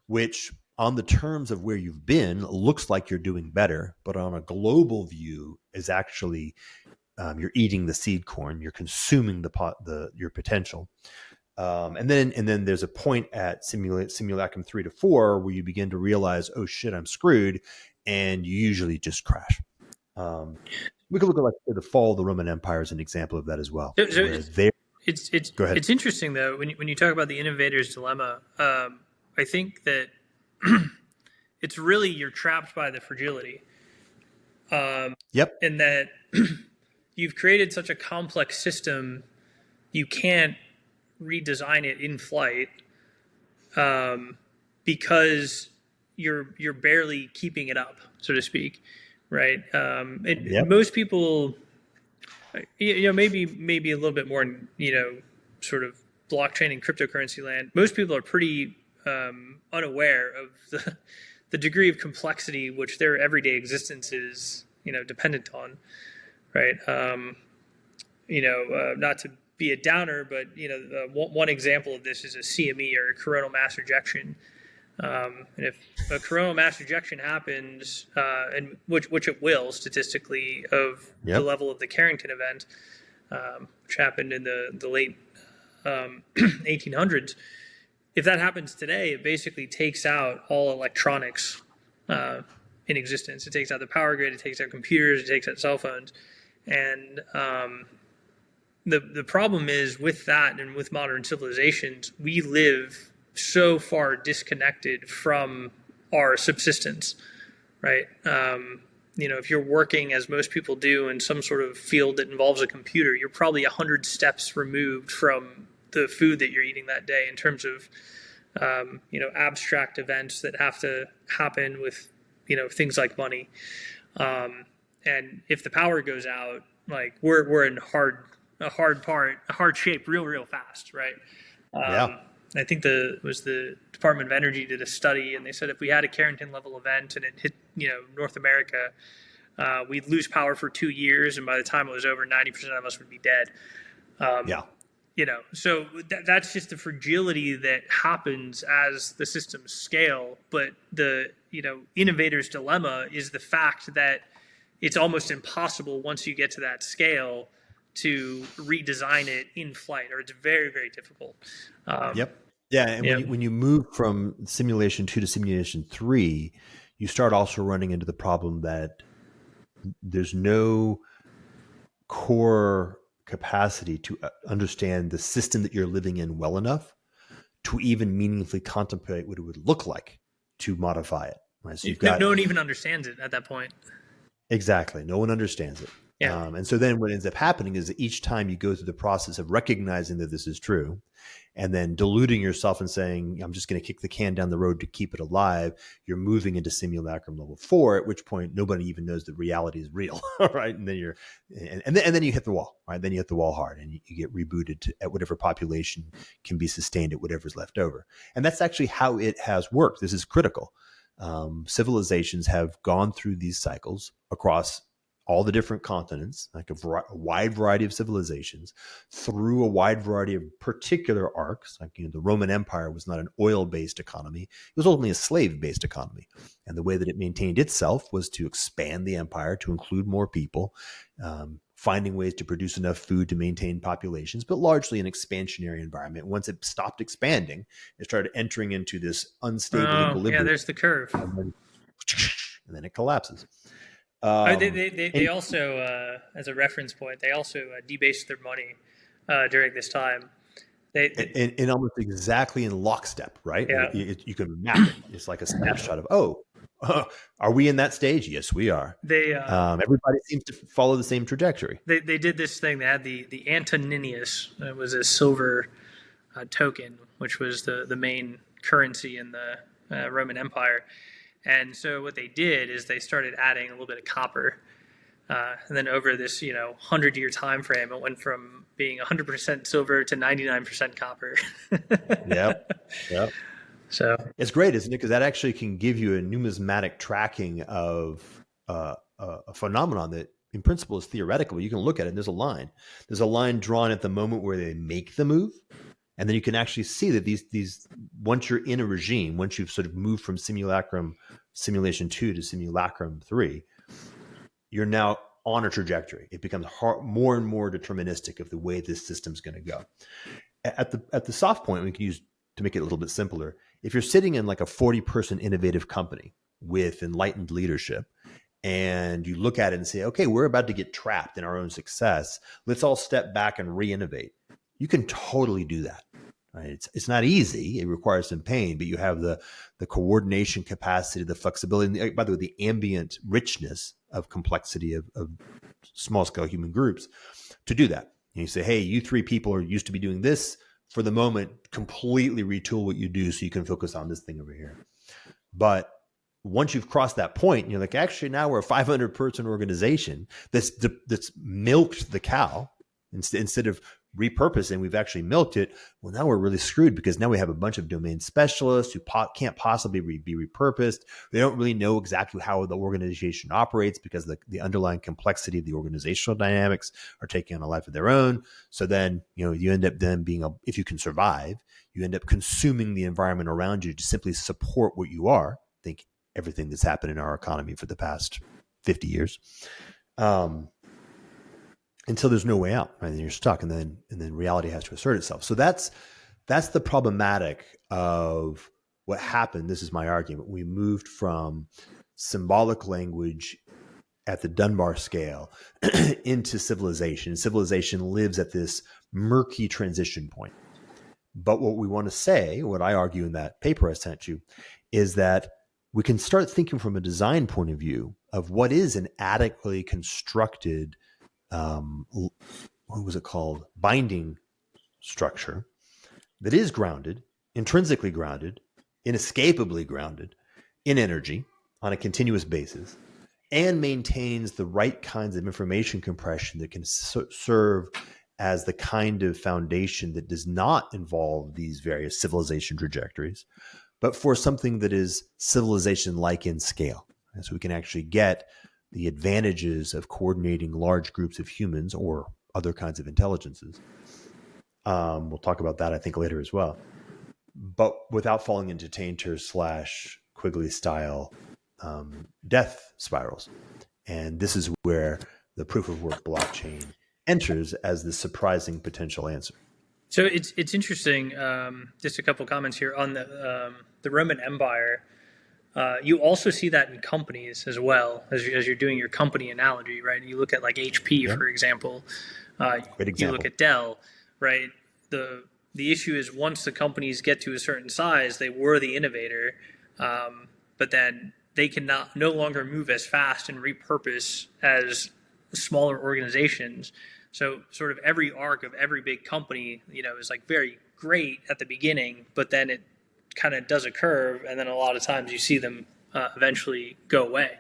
which on the terms of where you've been looks like you're doing better, but on a global view is actually you're eating the seed corn, you're consuming your potential. And then there's a point at simulacrum 3 to 4 where you begin to realize, oh shit, I'm screwed, and you usually just crash. We could look at like the fall of the Roman Empire as an example of that as well. Go ahead. It's interesting though when you talk about the innovator's dilemma. I think that it's really you're trapped by the fragility. Yep. And that you've created such a complex system, you can't redesign it in flight because you're barely keeping it up, so to speak. Right. Yep. Most people, maybe a little bit more, sort of blockchain and cryptocurrency land. Most people are pretty unaware of the degree of complexity which their everyday existence is, dependent on. Right. Not to be a downer, but, one example of this is a CME or a coronal mass ejection. And if a coronal mass ejection happens, and which it will statistically, of the level of the Carrington event, which happened in the late 1800s, if that happens today, it basically takes out all electronics in existence. It takes out the power grid, it takes out computers, it takes out cell phones, and the problem is with that and with modern civilizations, we live so far disconnected from our subsistence, right? If you're working, as most people do, in some sort of field that involves a computer, you're probably 100 steps removed from the food that you're eating that day in terms of, abstract events that have to happen with, things like money. And if the power goes out, like we're in a hard shape real fast, right? I think the Department of Energy did a study, and they said if we had a Carrington level event and it hit, North America, we'd lose power for 2 years, and by the time it was over, 90% of us would be dead. So that's just the fragility that happens as the systems scale. But the innovator's dilemma is the fact that it's almost impossible once you get to that scale to redesign it in flight, or it's very, very difficult. Yep. Yeah, and Yeah. when you move from simulation 2 to simulation 3, you start also running into the problem that there's no core capacity to understand the system that you're living in well enough to even meaningfully contemplate what it would look like to modify it. Right? So you've got no one even understands it at that point. exactly. No one understands it. Yeah. And so then what ends up happening is that each time you go through the process of recognizing that this is true and then deluding yourself and saying, I'm just going to kick the can down the road to keep it alive, you're moving into simulacrum level 4, at which point nobody even knows that reality is real. Right. And then then you hit the wall, right? Then you hit the wall hard and you get rebooted at whatever population can be sustained at whatever's left over. And that's actually how it has worked. This is critical. Civilizations have gone through these cycles across all the different continents, like a wide variety of civilizations, through a wide variety of particular arcs. Like, the Roman Empire was not an oil-based economy; it was only a slave-based economy. And the way that it maintained itself was to expand the empire to include more people, finding ways to produce enough food to maintain populations, but largely an expansionary environment. Once it stopped expanding, it started entering into this unstable equilibrium. Yeah, there's the curve. And then it collapses. They also, as a reference point, they also debased their money during this time. In almost exactly in lockstep, right? Yeah. You can map it. It's like a snapshot of, are we in that stage? Yes, we are. Everybody seems to follow the same trajectory. They did this thing. They had the Antoninus. It was a silver token, which was the main currency in the Roman Empire. And so what they did is they started adding a little bit of copper. And then over this, 100-year time frame, it went from being 100% silver to 99% copper. Yep. So it's great, isn't it? Because that actually can give you a numismatic tracking of a phenomenon that in principle is theoretical. You can look at it and there's a line. There's a line drawn at the moment where they make the move. And then you can actually see that these once you're in a regime, once you've sort of moved from simulation 2 to simulacrum 3, you're now on a trajectory. It becomes more and more deterministic of the way this system's going to go. At the soft point, we can use to make it a little bit simpler. If you're sitting in like a 40-person innovative company with enlightened leadership, and you look at it and say, okay, we're about to get trapped in our own success. Let's all step back and re-innovate. You can totally do that. Right? It's not easy. It requires some pain, but you have the coordination capacity, the flexibility, and by the way, the ambient richness of complexity of small scale human groups to do that. And you say, hey, you 3 people are used to be doing this. For the moment, completely retool what you do so you can focus on this thing over here. But once you've crossed that point, you're like, actually, now we're a 500-person organization that's milked the cow instead of repurposing. We've actually milked it. Well, now we're really screwed because now we have a bunch of domain specialists who can't possibly be repurposed. They don't really know exactly how the organization operates because the underlying complexity of the organizational dynamics are taking on a life of their own. So then, you end up then being if you can survive, you end up consuming the environment around you to simply support what you are. Think everything that's happened in our economy for the past 50 years. Until there's no way out, right? And you're stuck, and then reality has to assert itself. So that's the problematic of what happened. This is my argument. We moved from symbolic language at the Dunbar scale into civilization. Civilization lives at this murky transition point. But what we want to say, what I argue in that paper I sent you, is that we can start thinking from a design point of view of what is an adequately constructed what was it called? Binding structure that is grounded, intrinsically grounded, inescapably grounded in energy on a continuous basis, and maintains the right kinds of information compression that can serve as the kind of foundation that does not involve these various civilization trajectories, but for something that is civilization-like in scale. And so we can actually get the advantages of coordinating large groups of humans or other kinds of intelligences. We'll talk about that, I think, later as well. But without falling into Tainter / Quigley style death spirals. And this is where the proof of work blockchain enters as the surprising potential answer. So it's interesting. Just a couple comments here on the Roman Empire. You also see that in companies as well, as you're doing your company analogy, right? You look at like HP, for example. Great example. You look at Dell, right? The issue is once the companies get to a certain size, they were the innovator, but then they can no longer move as fast and repurpose as smaller organizations. So sort of every arc of every big company, is like very great at the beginning, but then it kind of does a curve, and then a lot of times you see them eventually go away.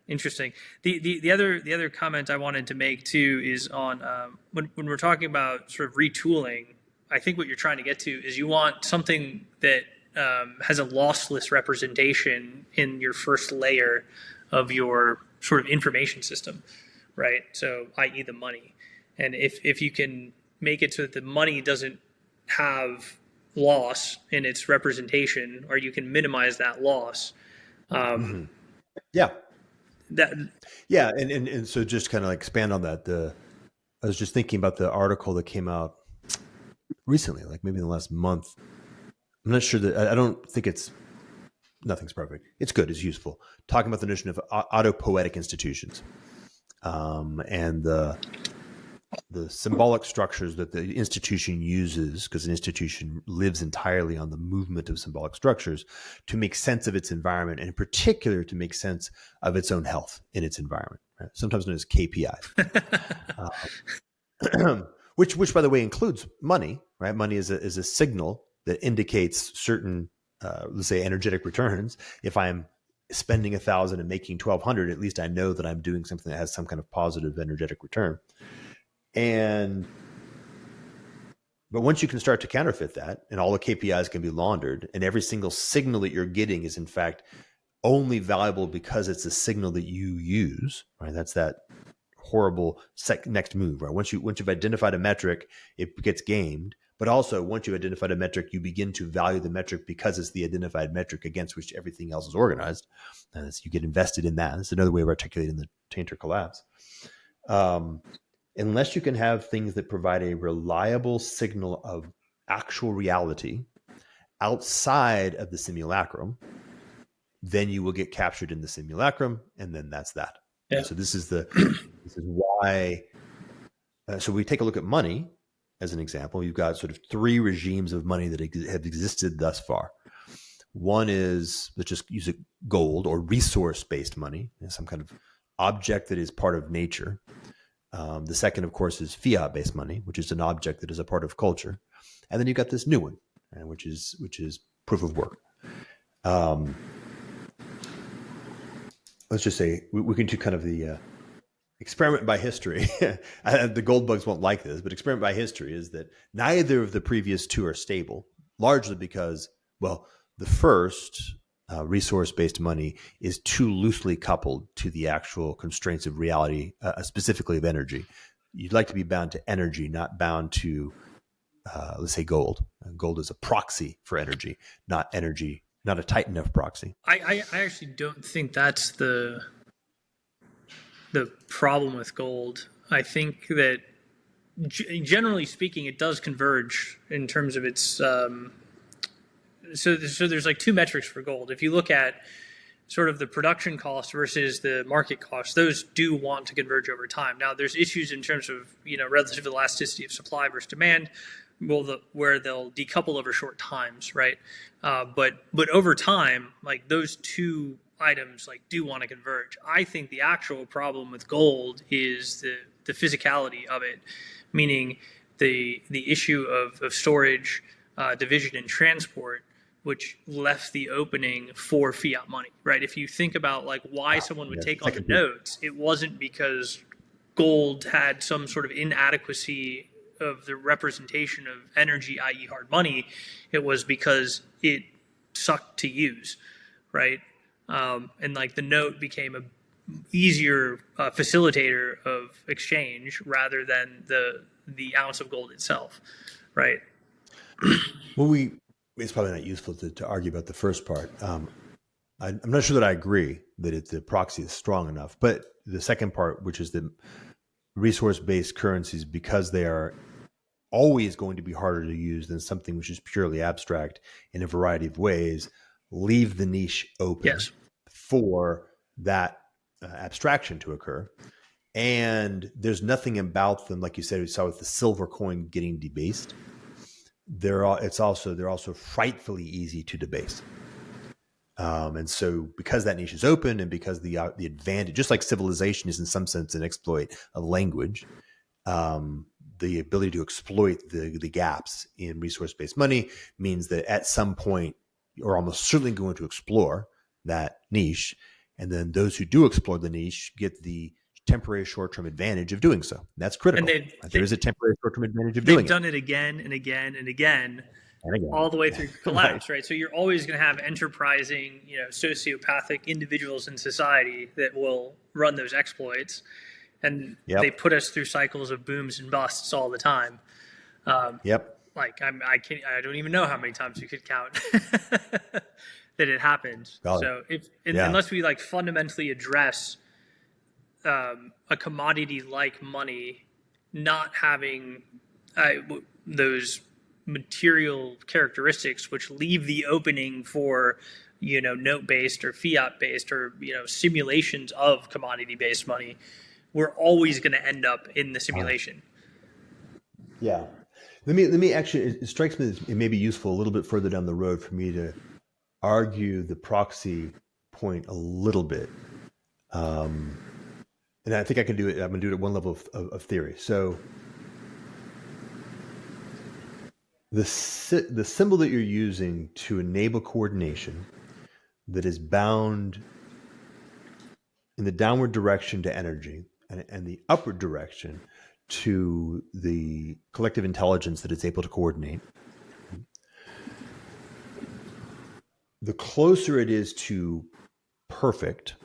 Interesting. The other comment I wanted to make too is on when we're talking about sort of retooling. I think what you're trying to get to is you want something that has a lossless representation in your first layer of your sort of information system, right? So, i.e., the money. And if you can make it so that the money doesn't have loss in its representation, or you can minimize that loss. Yeah. And so just kind of like expand on that. I was just thinking about the article that came out recently, like maybe in the last month. I'm not sure that I don't think nothing's perfect. It's good. It's useful. Talking about the notion of autopoietic institutions, and the symbolic structures that the institution uses, because an institution lives entirely on the movement of symbolic structures to make sense of its environment, and in particular to make sense of its own health in its environment, right? Sometimes known as KPIs, which by the way includes money, right? Money is a signal that indicates certain, let's say, energetic returns. If I'm spending 1,000 and making 1,200, at least I know that I'm doing something that has some kind of positive energetic return. But once you can start to counterfeit that, and all the KPIs can be laundered, and every single signal that you're getting is in fact only valuable because it's a signal that you use, right? That's that horrible next move, right? Once you've identified a metric, it gets gamed. But also, once you've identified a metric, you begin to value the metric because it's the identified metric against which everything else is organized. And you get invested in that. That's another way of articulating the tainter collapse. Unless you can have things that provide a reliable signal of actual reality outside of the simulacrum, then you will get captured in the simulacrum, and then that's that. Yeah. So this is why. So we take a look at money as an example. You've got sort of three regimes of money that have existed thus far. One is, let's just use it, gold or resource-based money, some kind of object that is part of nature. The second, of course, is fiat-based money, which is an object that is a part of culture. And then you've got this new one, which is proof of work. Let's just say we can do kind of the experiment by history. The gold bugs won't like this, but experiment by history is that neither of the previous two are stable, largely because, well, the first resource-based money is too loosely coupled to the actual constraints of reality, specifically of energy. You'd like to be bound to energy, not bound to, let's say, gold. Gold is a proxy for energy, not a tight enough proxy. I actually don't think that's the problem with gold. I think that generally speaking, it does converge in terms of its. So there's like two metrics for gold. If you look at sort of the production cost versus the market cost, those do want to converge over time. Now, there's issues in terms of relative elasticity of supply versus demand, where they'll decouple over short times, right? But over time, like those two items like do want to converge. I think the actual problem with gold is the physicality of it, meaning the issue of storage, division, and transport, which left the opening for fiat money, right? If you think about like why someone would take on the notes, it wasn't because gold had some sort of inadequacy of the representation of energy, i.e. hard money. It was because it sucked to use, right? And like the note became a easier facilitator of exchange rather than the ounce of gold itself, right? Well, it's probably not useful to argue about the first part. I'm not sure that I agree that the proxy is strong enough. But the second part, which is the resource-based currencies, because they are always going to be harder to use than something which is purely abstract in a variety of ways, leave the niche open Yes. for that abstraction to occur. And there's nothing about them, like you said, we saw with the silver coin getting debased. They're also frightfully easy to debase. And so because that niche is open and because the advantage, just like civilization is in some sense an exploit of language, the ability to exploit the gaps in resource-based money means that at some point you're almost certainly going to explore that niche. And then those who do explore the niche get the temporary short-term advantage of doing so. That's critical. There is a temporary short-term advantage of doing it. They've done it again and again and again. All the way through collapse, right? So you're always going to have enterprising, sociopathic individuals in society that will run those exploits, and they put us through cycles of booms and busts all the time. Like I don't even know how many times you could count that it happened. So unless we like fundamentally address a commodity like money not having those material characteristics which leave the opening for note-based or fiat-based or simulations of commodity-based money, we're always going to end up in the simulation. Let me actually, it strikes me that it may be useful a little bit further down the road for me to argue the proxy point a little bit, and I think I can do it. I'm going to do it at one level of theory. So the symbol that you're using to enable coordination that is bound in the downward direction to energy and the upward direction to the collective intelligence that it's able to coordinate, the closer it is to perfect,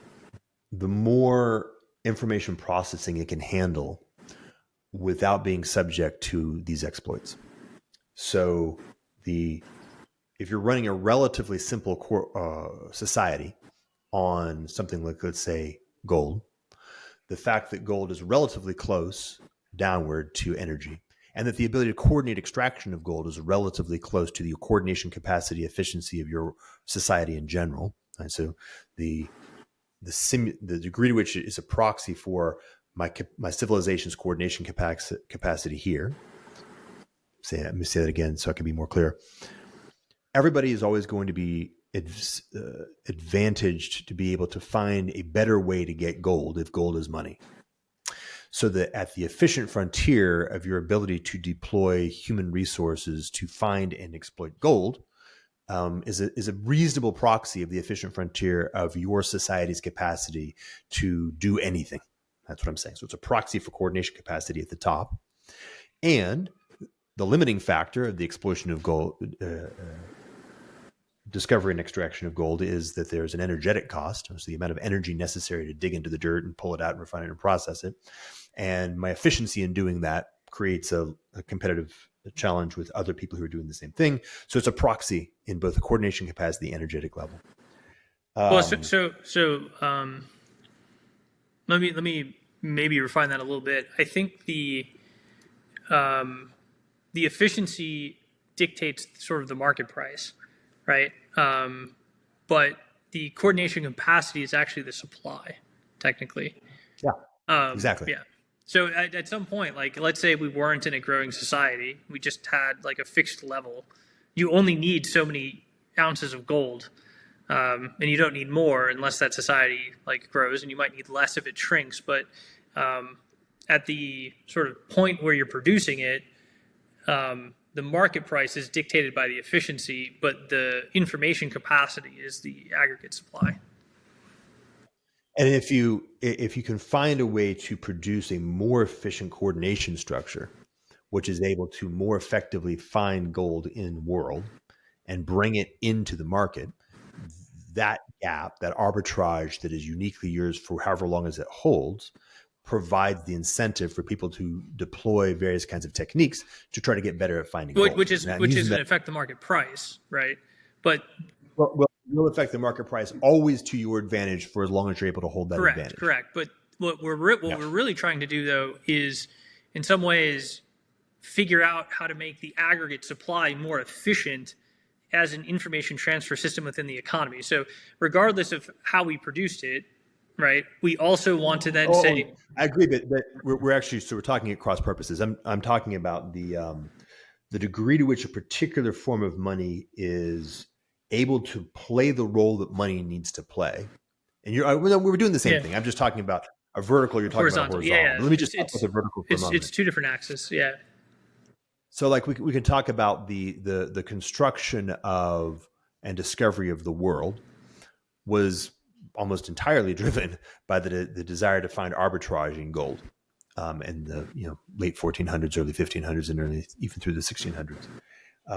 the more information processing it can handle without being subject to these exploits. So if you're running a relatively simple society on something like, let's say, gold, the fact that gold is relatively close downward to energy, and that the ability to coordinate extraction of gold is relatively close to the coordination capacity efficiency of your society in general. And so the degree to which it is a proxy for my civilization's coordination capacity here. Let me say that again so I can be more clear. Everybody is always going to be advantaged to be able to find a better way to get gold if gold is money. So that at the efficient frontier of your ability to deploy human resources to find and exploit gold is a reasonable proxy of the efficient frontier of your society's capacity to do anything. That's what I'm saying. So it's a proxy for coordination capacity at the top. And the limiting factor of the exploitation of gold, discovery and extraction of gold, is that there's an energetic cost. So the amount of energy necessary to dig into the dirt and pull it out and refine it and process it. And my efficiency in doing that creates a competitive challenge with other people who are doing the same thing. So it's a proxy in both the coordination capacity and energetic level. Let me maybe refine that a little bit. I think the efficiency dictates sort of the market price, right? But the coordination capacity is actually the supply, technically. Yeah, exactly. Yeah. So at some point, like let's say we weren't in a growing society, we just had like a fixed level. You only need so many ounces of gold, and you don't need more unless that society like grows, and you might need less if it shrinks. But at the sort of point where you're producing it, the market price is dictated by the efficiency, but the information capacity is the aggregate supply. And if you can find a way to produce a more efficient coordination structure, which is able to more effectively find gold in world and bring it into the market, that gap, that arbitrage that is uniquely yours for however long as it holds, provides the incentive for people to deploy various kinds of techniques to try to get better at finding gold. Which is going to affect the market price, right? But will affect the market price always to your advantage for as long as you're able to hold that advantage. Correct. But what we're really trying to do, though, is in some ways figure out how to make the aggregate supply more efficient as an information transfer system within the economy. So regardless of how we produced it, right, we also want to then say... I agree, but we're actually, so we're talking at cross purposes. I'm talking about the degree to which a particular form of money is able to play the role that money needs to play. And we were doing the same thing. I'm just talking about a vertical, you're talking about horizontal. Yeah. Let me just talk about the vertical for a moment. It's two different axes, yeah. So like we can talk about the construction of and discovery of the world was almost entirely driven by the desire to find arbitrage in gold in the late 1400s, early 1500s, and even through the 1600s,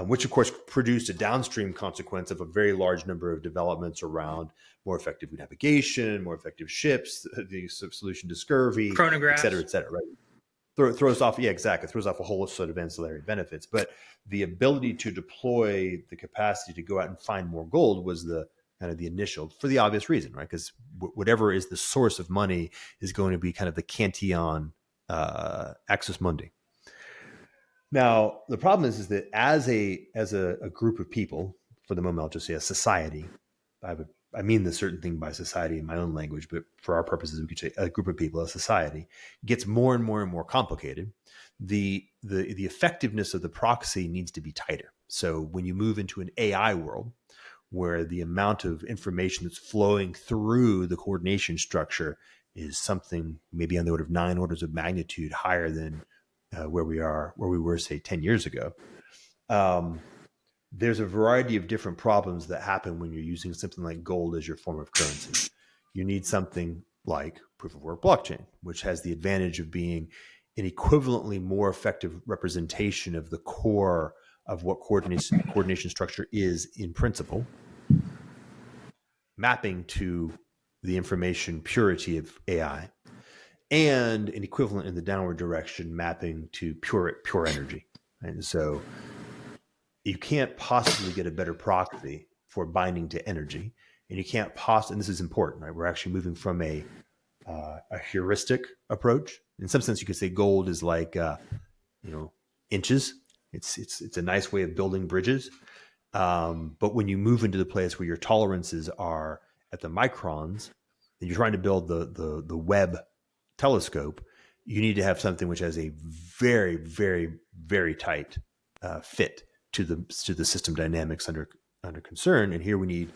which of course produced a downstream consequence of a very large number of developments around more effective navigation, more effective ships, the solution to scurvy, chronographs, et cetera, right? Throws off a whole sort of ancillary benefits. But the ability to deploy the capacity to go out and find more gold was the kind of the initial, for the obvious reason, right? Because whatever is the source of money is going to be kind of the Kantian axis mundi. Now, the problem is that as a group of people, for the moment, I'll just say a society. I mean the certain thing by society in my own language, but for our purposes, we could say a group of people, a society, gets more and more and more complicated. The effectiveness of the proxy needs to be tighter. So when you move into an AI world, where the amount of information that's flowing through the coordination structure is something maybe on the order of 9 orders of magnitude higher than where we were, say, 10 years ago. There's a variety of different problems that happen when you're using something like gold as your form of currency. You need something like proof of work blockchain, which has the advantage of being an equivalently more effective representation of the core of what coordination structure is in principle, mapping to the information purity of AI, and an equivalent in the downward direction, mapping to pure energy. And so you can't possibly get a better proxy for binding to energy, and you can't and this is important, right? We're actually moving from a heuristic approach. In some sense, you could say gold is like inches. It's a nice way of building bridges. But when you move into the place where your tolerances are at the microns, and you're trying to build the Webb telescope, you need to have something which has a very, very, very tight fit to the system dynamics under concern. And here we need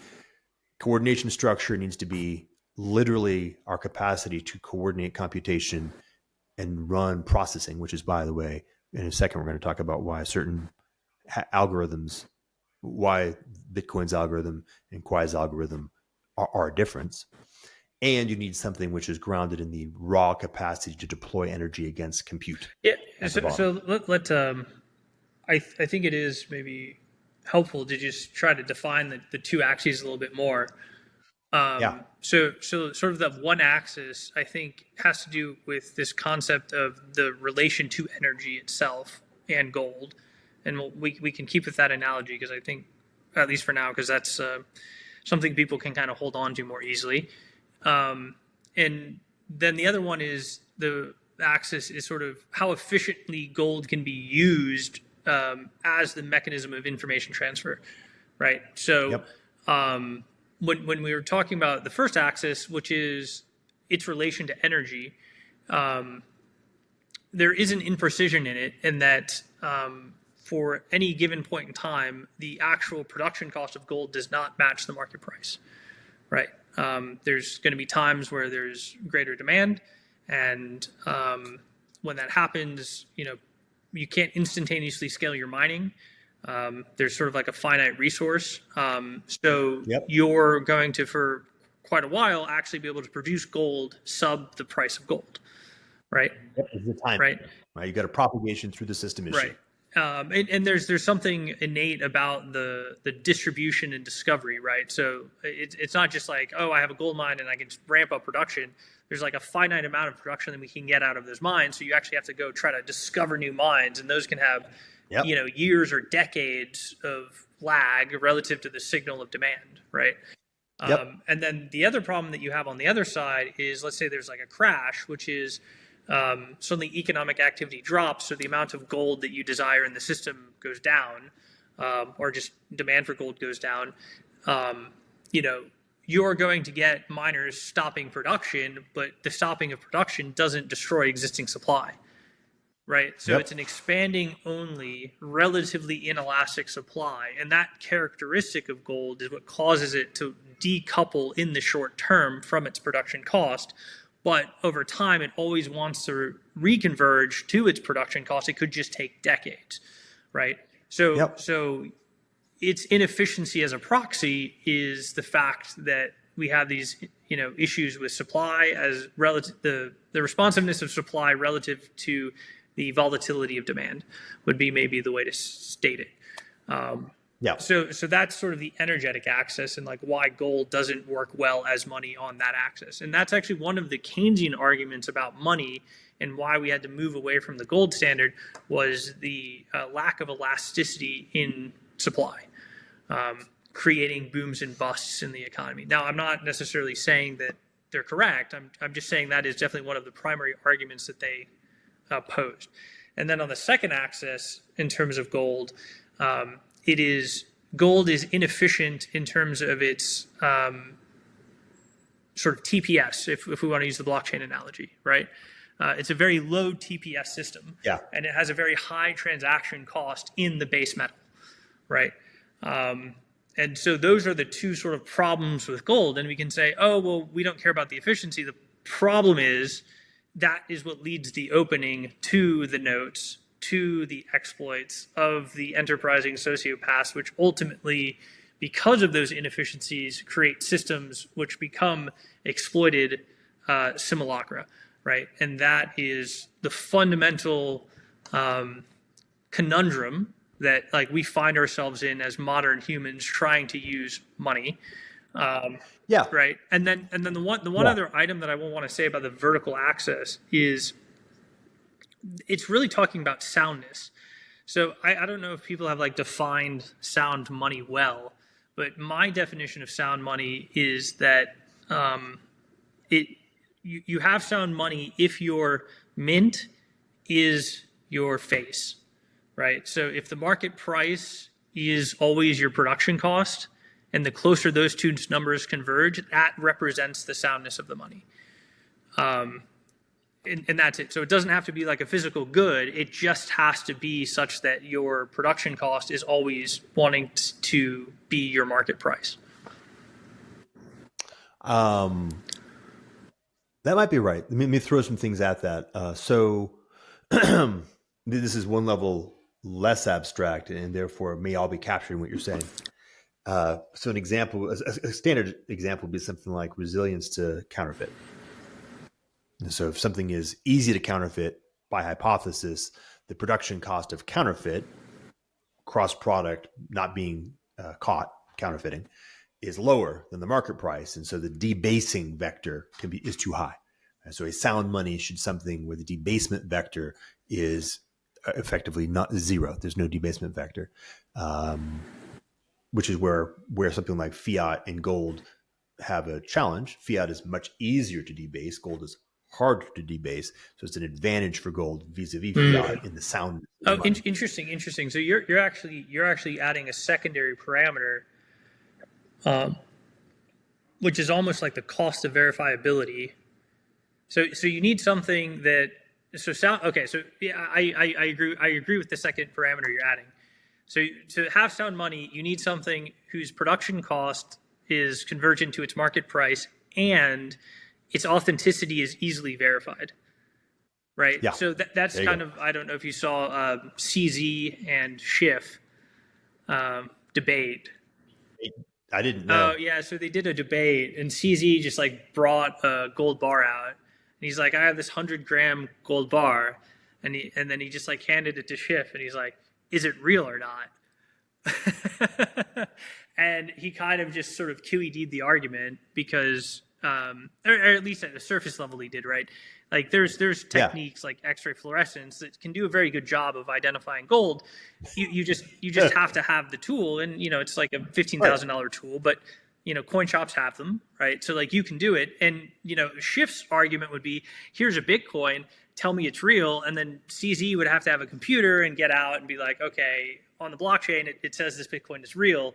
coordination structure. Needs to be literally our capacity to coordinate computation and run processing, which is, by the way, in a second, we're going to talk about why certain algorithms, why Bitcoin's algorithm and Quai's algorithm are a difference. And you need something which is grounded in the raw capacity to deploy energy against compute. Yeah. So I think it is maybe helpful to just try to define the two axes a little bit more. So sort of the one axis, I think, has to do with this concept of the relation to energy itself and gold. And we can keep with that analogy because I think, at least for now, because that's something people can kind of hold on to more easily. And then the other one is the axis is sort of how efficiently gold can be used as the mechanism of information transfer, right? So when we were talking about the first axis, which is its relation to energy, there is an imprecision in it, in that for any given point in time, the actual production cost of gold does not match the market price, right? There's going to be times where there's greater demand, and when that happens, you can't instantaneously scale your mining. There's sort of like a finite resource. So you're going to, for quite a while, actually be able to produce gold sub the price of gold, right? It's the time, right? You got a propagation through the system issue. Right. And there's something innate about the distribution and discovery, right? So it's not just like, oh, I have a gold mine and I can just ramp up production. There's like a finite amount of production that we can get out of those mines. So you actually have to go try to discover new mines, and those can have years or decades of lag relative to the signal of demand, right? Yep. And then the other problem that you have on the other side is, let's say there's like a crash, which is suddenly economic activity drops, so the amount of gold that you desire in the system goes down, or just demand for gold goes down. You're going to get miners stopping production, but the stopping of production doesn't destroy existing supply, right? So it's an expanding only, relatively inelastic supply. And that characteristic of gold is what causes it to decouple in the short term from its production cost. But over time, it always wants to reconverge to its production cost. It could just take decades, right? So its inefficiency as a proxy is the fact that we have these, issues with supply as relative, the responsiveness of supply relative to the volatility of demand would be maybe the way to state it. So that's sort of the energetic axis, and like why gold doesn't work well as money on that axis. And that's actually one of the Keynesian arguments about money and why we had to move away from the gold standard was the lack of elasticity in supply, creating booms and busts in the economy. Now, I'm not necessarily saying that they're correct. I'm just saying that is definitely one of the primary arguments that they posed. And then on the second axis, in terms of gold, gold is inefficient in terms of its sort of TPS, if we want to use the blockchain analogy, right? It's a very low TPS system, and it has a very high transaction cost in the base metal, right? And so those are the two sort of problems with gold. And we can say, oh, well, we don't care about the efficiency. The problem is that is what leads the opening to the notes, to the exploits of the enterprising sociopaths, which ultimately, because of those inefficiencies, create systems which become exploited simulacra, right? And that is the fundamental conundrum that like we find ourselves in as modern humans trying to use money. Right. And then the one other item that I will want to say about the vertical axis is it's really talking about soundness. So I don't know if people have like defined sound money well, but my definition of sound money is that you have sound money if your mint is your face, right? So if the market price is always your production cost, and the closer those two numbers converge, that represents the soundness of the money. And that's it. So it doesn't have to be like a physical good. It just has to be such that your production cost is always wanting to be your market price. That might be right. Let me throw some things at that. So this is one level less abstract, and therefore may all be capturing what you're saying. So an example, a standard example would be something like resilience to counterfeit. And so if something is easy to counterfeit, by hypothesis, the production cost of counterfeit, cross product not being caught counterfeiting, is lower than the market price. And so the debasing vector is too high. And so a sound money should something where the debasement vector is effectively not zero. There's no debasement vector. Which is where something like fiat and gold have a challenge. Fiat is much easier to debase. Gold is harder to debase. So it's an advantage for gold vis-a-vis fiat in the sound. Oh, interesting. So you're actually adding a secondary parameter, which is almost like the cost of verifiability. So you need something that sound. Okay, so yeah, I agree with the second parameter you're adding. So to have sound money, you need something whose production cost is convergent to its market price and its authenticity is easily verified, right? Yeah. So that's kind of, I don't know if you saw CZ and Schiff debate. I didn't know. Oh, yeah, so they did a debate, and CZ just like brought a gold bar out. And he's like, I have this 100-gram gold bar. And then he just like handed it to Schiff, and he's like, is it real or not? And he kind of just sort of QED'd the argument because, or at least at the surface level he did, right? Like there's techniques like X-ray fluorescence that can do a very good job of identifying gold. You just have to have the tool, and it's like a $15,000 tool, but coin shops have them, right? So like you can do it, and Schiff's argument would be, here's a Bitcoin, tell me it's real, and then CZ would have to have a computer and get out and be like, okay, on the blockchain it says this Bitcoin is real,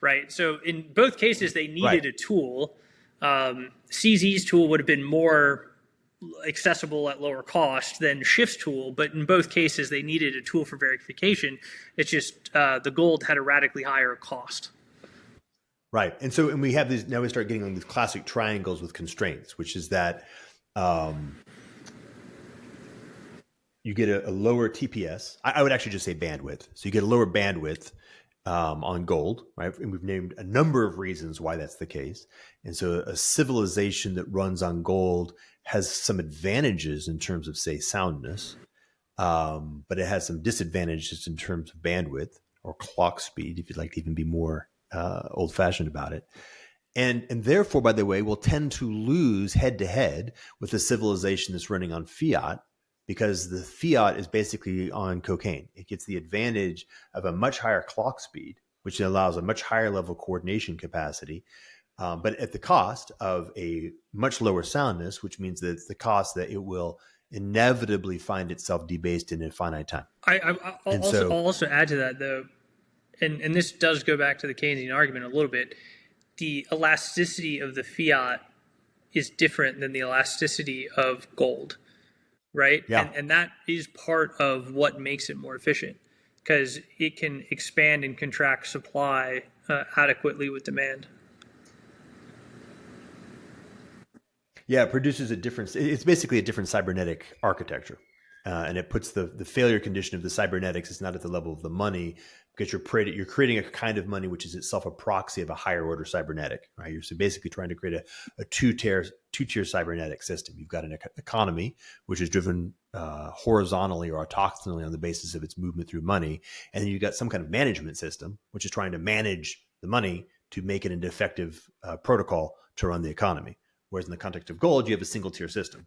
right? So in both cases they needed a tool. CZ's tool would have been more accessible at lower cost than Schiff's tool, but in both cases they needed a tool for verification. It's just the gold had a radically higher cost. Right. And we have these, now we start getting on these classic triangles with constraints, which is that you get a lower TPS. I would actually just say bandwidth. So you get a lower bandwidth on gold, right? And we've named a number of reasons why that's the case. And so a civilization that runs on gold has some advantages in terms of, say, soundness, but it has some disadvantages in terms of bandwidth or clock speed, if you'd like to even be more old-fashioned about it. And therefore, by the way, will tend to lose head-to-head with a civilization that's running on fiat, because the fiat is basically on cocaine. It gets the advantage of a much higher clock speed, which allows a much higher level of coordination capacity, but at the cost of a much lower soundness, which means that it's the cost that it will inevitably find itself debased in a finite time. I'll also add to that, though, and this does go back to the Keynesian argument a little bit. The elasticity of the fiat is different than the elasticity of gold, right? Yeah. And that is part of what makes it more efficient, because it can expand and contract supply adequately with demand. Yeah, it produces a different, it's basically a different cybernetic architecture. And it puts the failure condition of the cybernetics is not at the level of the money, because you're creating a kind of money which is itself a proxy of a higher order cybernetic, right? You're so basically trying to create a two-tier cybernetic system. You've got an economy which is driven horizontally or autochthonally on the basis of its movement through money, and then you've got some kind of management system which is trying to manage the money to make it an effective protocol to run the economy. Whereas in the context of gold, you have a single tier system,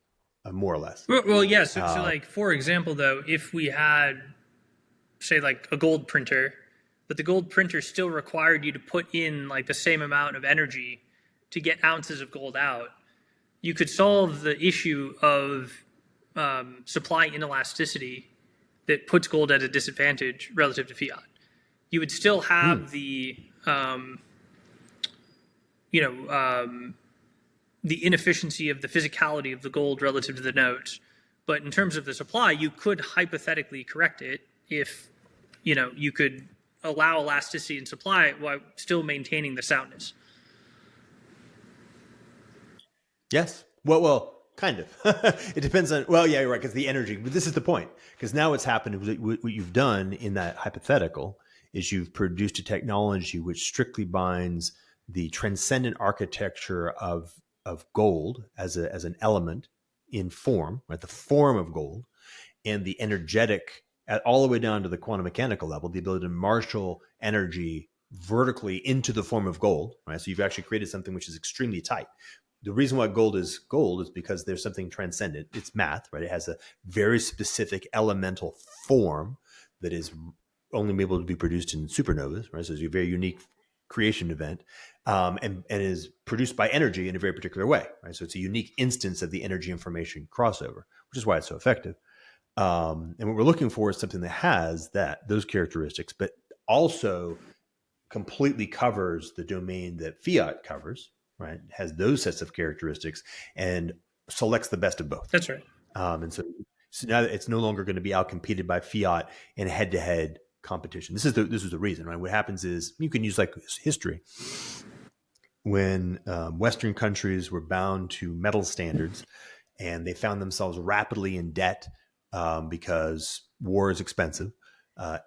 more or less. Well, yeah. So like, for example, though, if we had, say, like a gold printer, but the gold printer still required you to put in like the same amount of energy to get ounces of gold out, you could solve the issue of supply inelasticity that puts gold at a disadvantage relative to fiat. You would still have the inefficiency of the physicality of the gold relative to the notes. But in terms of the supply, you could hypothetically correct it if, you could allow elasticity in supply while still maintaining the soundness. Yes. Well, kind of. It depends on, well, yeah, you're right, because the energy, but this is the point. Because now what's happened, what you've done in that hypothetical is you've produced a technology which strictly binds the transcendent architecture of gold as an element in form, right? The form of gold, and the energetic all the way down to the quantum mechanical level, the ability to marshal energy vertically into the form of gold, right? So you've actually created something which is extremely tight. The reason why gold is because there's something transcendent. It's math, right? It has a very specific elemental form that is only able to be produced in supernovas, right? So it's a very unique creation event, and is produced by energy in a very particular way, right? So it's a unique instance of the energy information crossover, which is why it's so effective. And what we're looking for is something that has those characteristics, but also completely covers the domain that fiat covers, right? Has those sets of characteristics and selects the best of both. That's right. And so now it's no longer going to be outcompeted by fiat in head-to-head competition. This is the reason, right? What happens is, you can use like history. When Western countries were bound to metal standards and they found themselves rapidly in debt because war is expensive,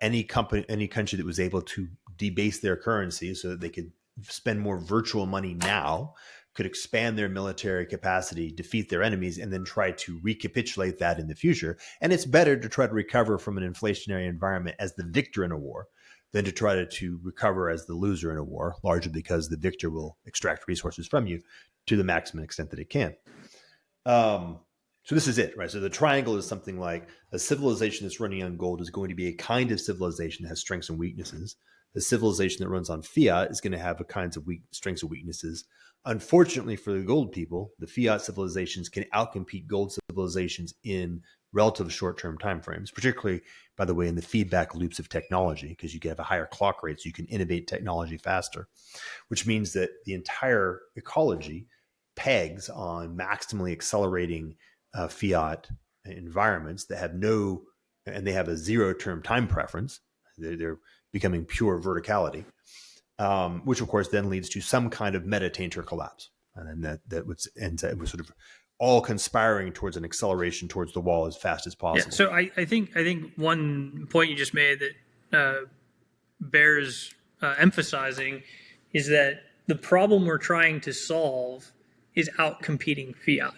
any country that was able to debase their currency so that they could spend more virtual money now could expand their military capacity, defeat their enemies, and then try to recapitulate that in the future. And it's better to try to recover from an inflationary environment as the victor in a war than to try to recover as the loser in a war, largely because the victor will extract resources from you to the maximum extent that it can. So this is it, right? So the triangle is something like a civilization that's running on gold is going to be a kind of civilization that has strengths and weaknesses. The civilization that runs on fiat is going to have a kinds of strengths and weaknesses. Unfortunately for the gold people, the fiat civilizations can outcompete gold civilizations in relative short-term timeframes, particularly, by the way, in the feedback loops of technology, because you can have a higher clock rate, so you can innovate technology faster, which means that the entire ecology pegs on maximally accelerating fiat environments that have no, and they have a zero-term time preference. They're becoming pure verticality, which of course then leads to some kind of meta-tainter collapse, and then that would end up sort of all conspiring towards an acceleration towards the wall as fast as possible. Yeah, so I think one point you just made that bears emphasizing is that the problem we're trying to solve is out competing fiat,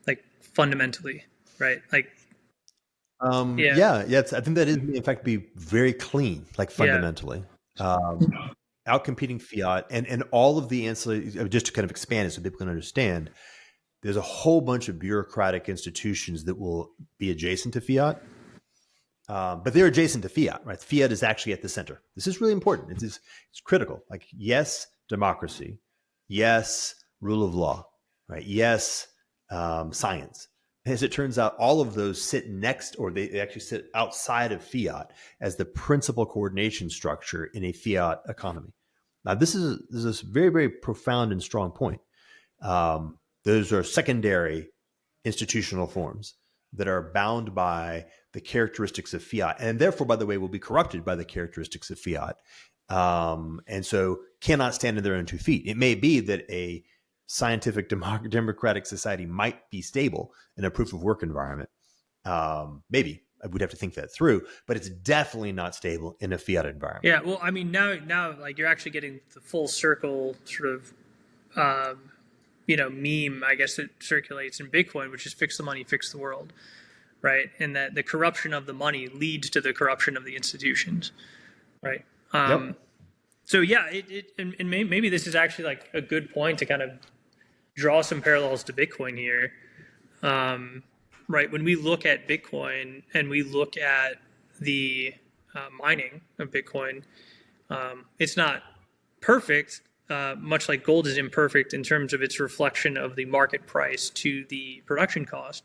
like fundamentally, right? Like, yeah, I think that is in fact be very clean, like fundamentally. Out competing fiat and all of the ancillary, just to kind of expand it so people can understand, there's a whole bunch of bureaucratic institutions that will be adjacent to fiat, but they're adjacent to fiat, right? Fiat is actually at the center. This is really important. It's critical. Like, yes, democracy. Yes, rule of law, right? Yes, science. As it turns out, all of those sit next, or they actually sit outside of fiat as the principal coordination structure in a fiat economy. Now, this is a very, very profound and strong point. Those are secondary institutional forms that are bound by the characteristics of fiat, and therefore, by the way, will be corrupted by the characteristics of fiat, and so cannot stand on their own 2 feet. It may be that a scientific democratic society might be stable in a proof of work environment. Maybe I would have to think that through, but it's definitely not stable in a fiat environment. Yeah, well, I mean, now like you're actually getting the full circle sort of meme, I guess, that circulates in Bitcoin, which is fix the money, fix the world, right? And that the corruption of the money leads to the corruption of the institutions, right? Yep. So yeah, and maybe this is actually like a good point to kind of draw some parallels to Bitcoin here, right? When we look at Bitcoin and we look at the mining of Bitcoin, it's not perfect, much like gold is imperfect in terms of its reflection of the market price to the production cost.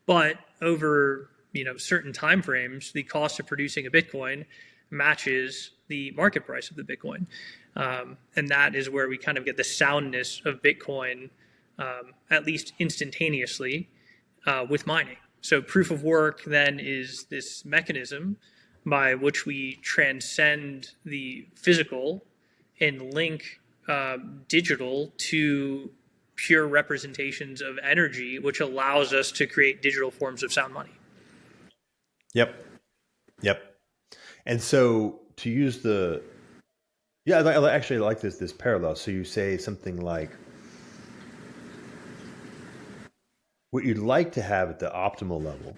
But over certain time frames, the cost of producing a Bitcoin matches the market price of the Bitcoin. And that is where we kind of get the soundness of Bitcoin, at least instantaneously, with mining. So proof of work then is this mechanism by which we transcend the physical and link digital to pure representations of energy, which allows us to create digital forms of sound money. Yep. And so to use I actually like this parallel. So you say something like, what you'd like to have at the optimal level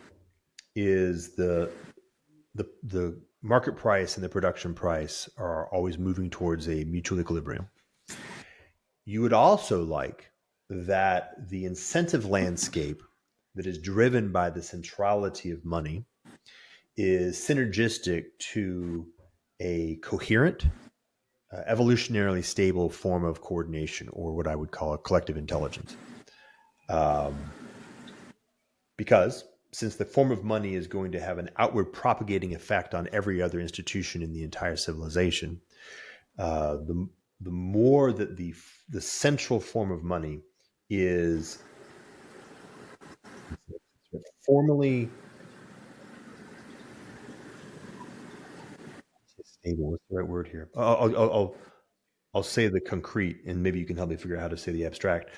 is the market price and the production price are always moving towards a mutual equilibrium. You would also like that the incentive landscape that is driven by the centrality of money is synergistic to a coherent, evolutionarily stable form of coordination, or what I would call a collective intelligence. Because since the form of money is going to have an outward propagating effect on every other institution in the entire civilization, the more that the central form of money is formally stable. What's the right word here? I'll say the concrete, and maybe you can help me figure out how to say the abstract.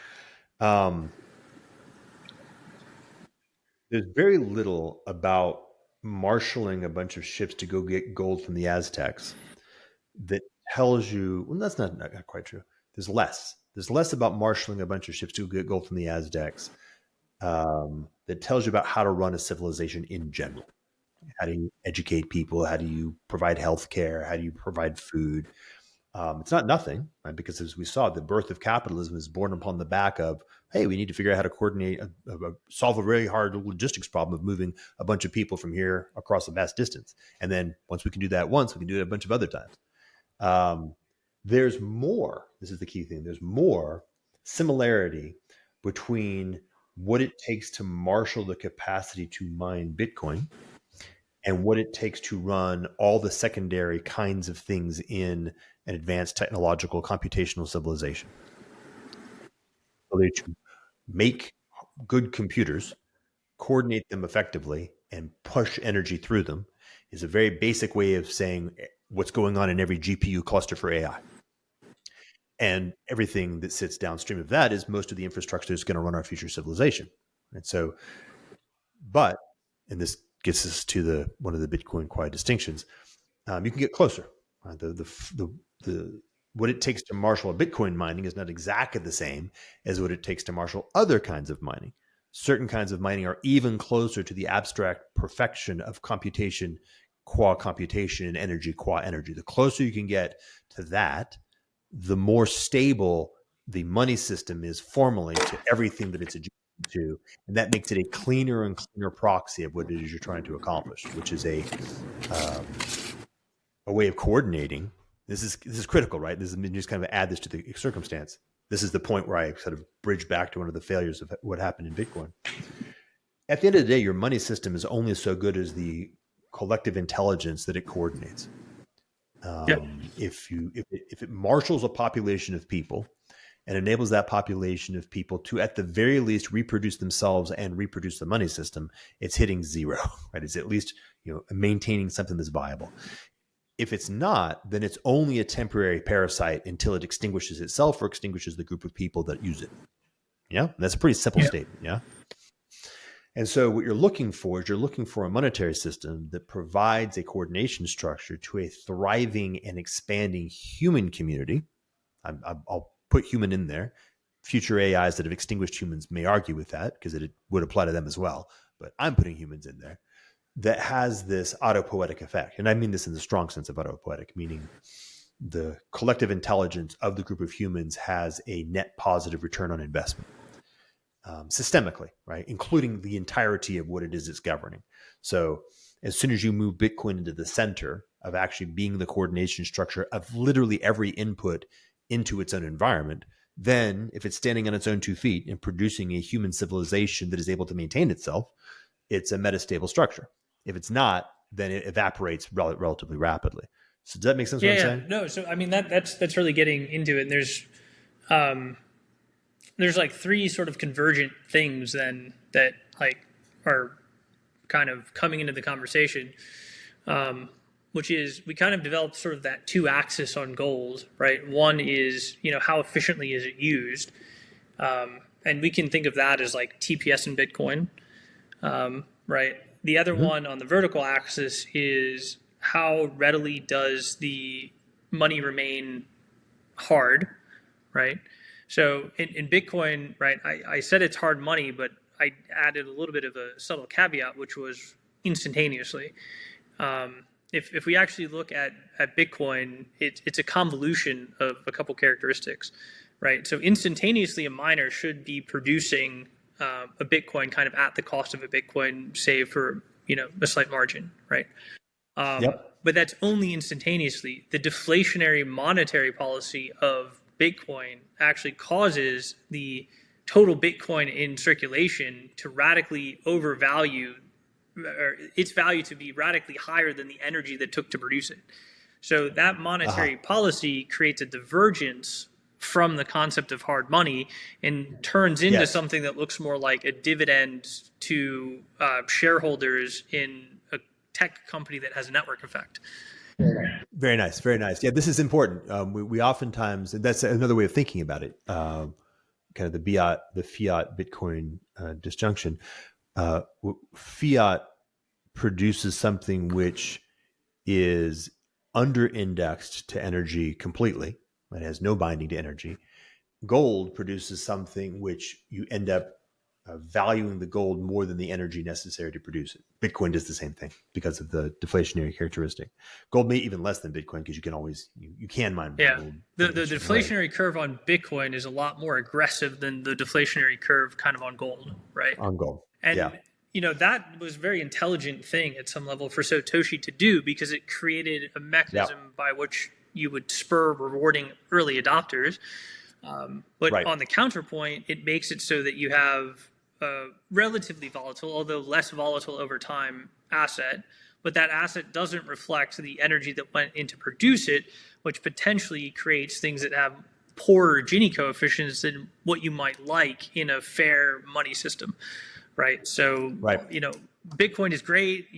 There's very little about marshaling a bunch of ships to go get gold from the Aztecs that tells you, well, that's not quite true. There's less about marshaling a bunch of ships to get gold from the Aztecs that tells you about how to run a civilization in general. How do you educate people? How do you provide healthcare? How do you provide food? It's not nothing, right? Because as we saw, the birth of capitalism is born upon the back of, hey, we need to figure out how to coordinate, solve a really hard logistics problem of moving a bunch of people from here across a vast distance. And then once we can do that once, we can do it a bunch of other times. There's more, this is the key thing, there's more similarity between what it takes to marshal the capacity to mine Bitcoin and what it takes to run all the secondary kinds of things in an advanced technological computational civilization. So to make good computers, coordinate them effectively, and push energy through them is a very basic way of saying what's going on in every GPU cluster for AI. And everything that sits downstream of that is most of the infrastructure that's going to run our future civilization. And so, but, and this gets us to one of the Bitcoin Quai distinctions, you can get closer. What it takes to marshal a Bitcoin mining is not exactly the same as what it takes to marshal other kinds of mining. Certain kinds of mining are even closer to the abstract perfection of computation qua computation and energy qua energy. The closer you can get to that, the more stable the money system is formally to everything that it's adjacent to. And that makes it a cleaner and cleaner proxy of what it is you're trying to accomplish, which is a way of coordinating. This is critical, right? This is just kind of add this to the circumstance. This is the point where I sort of bridge back to one of the failures of what happened in Bitcoin. At the end of the day, your money system is only so good as the collective intelligence that it coordinates. If it marshals a population of people and enables that population of people to, at the very least, reproduce themselves and reproduce the money system, it's hitting zero, right? It's at least maintaining something that's viable. If it's not, then it's only a temporary parasite until it extinguishes itself or extinguishes the group of people that use it. Yeah, and that's a pretty simple statement. Yeah. And so what you're looking for is a monetary system that provides a coordination structure to a thriving and expanding human community. I'll put human in there. Future AIs that have extinguished humans may argue with that because it would apply to them as well. But I'm putting humans in there that has this autopoietic effect. And I mean this in the strong sense of autopoietic, meaning the collective intelligence of the group of humans has a net positive return on investment. Systemically, right? Including the entirety of what it is it's governing. So as soon as you move Bitcoin into the center of actually being the coordination structure of literally every input into its own environment, then if it's standing on its own 2 feet and producing a human civilization that is able to maintain itself, it's a metastable structure. If it's not, then it evaporates relatively rapidly. So does that make sense what I'm saying? No, so I mean that's really getting into it. And there's like 3 sort of convergent things then that like are kind of coming into the conversation, which is we kind of developed sort of that 2-axis on gold, right? One is, how efficiently is it used? And we can think of that as like TPS in Bitcoin, right? The other one on the vertical axis is how readily does the money remain hard, right? So in Bitcoin, right, I said it's hard money, but I added a little bit of a subtle caveat, which was instantaneously. If we actually look at Bitcoin, it's a convolution of a couple characteristics, right? So instantaneously, a miner should be producing a Bitcoin kind of at the cost of a Bitcoin, save for a slight margin, right? But that's only instantaneously. The deflationary monetary policy of Bitcoin actually causes the total Bitcoin in circulation to radically overvalue, or its value to be radically higher than the energy that took to produce it. So that monetary policy creates a divergence from the concept of hard money and turns into something that looks more like a dividend to shareholders in a tech company that has a network effect. Very nice. Very nice. Yeah, this is important. We oftentimes, and that's another way of thinking about it, kind of the fiat Bitcoin disjunction. Fiat produces something which is under indexed to energy completely. It has no binding to energy. Gold produces something which you end up valuing the gold more than the energy necessary to produce it. Bitcoin does the same thing because of the deflationary characteristic. Gold may even less than Bitcoin because you can always you can mine more gold. The deflationary curve on Bitcoin is a lot more aggressive than the deflationary curve kind of on gold, right? On gold. And that was a very intelligent thing at some level for Satoshi to do, because it created a mechanism by which you would spur rewarding early adopters. But on the counterpoint, it makes it so that you have a relatively volatile, although less volatile over time, asset, but that asset doesn't reflect the energy that went in to produce it, which potentially creates things that have poorer Gini coefficients than what you might like in a fair money system, right? So, Bitcoin is great.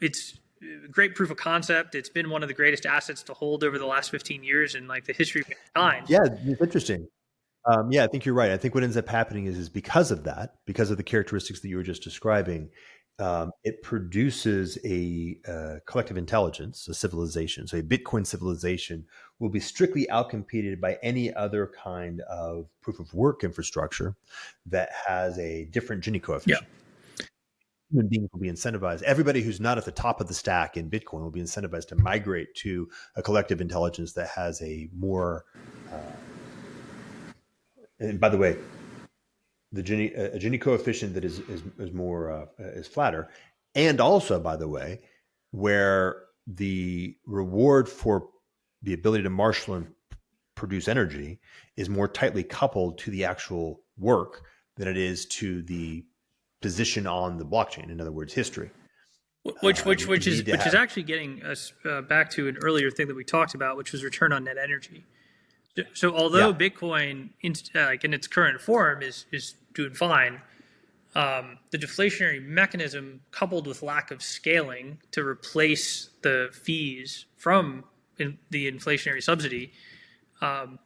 It's a great proof of concept. It's been one of the greatest assets to hold over the last 15 years in like the history of mankind. Yeah, it's interesting. I think you're right. I think what ends up happening is because of that, because of the characteristics that you were just describing, it produces a collective intelligence, a civilization. So a Bitcoin civilization will be strictly outcompeted by any other kind of proof of work infrastructure that has a different Gini coefficient. Human beings will be incentivized. Everybody who's not at the top of the stack in Bitcoin will be incentivized to migrate to a collective intelligence that has a more and by the way, the Gini coefficient that is more is flatter, and also, by the way, where the reward for the ability to marshal and produce energy is more tightly coupled to the actual work than it is to the position on the blockchain. In other words, history. Which is actually getting us back to an earlier thing that we talked about, which was return on net energy. So although Bitcoin, in its current form, is doing fine, the deflationary mechanism, coupled with lack of scaling to replace the fees from the inflationary subsidy,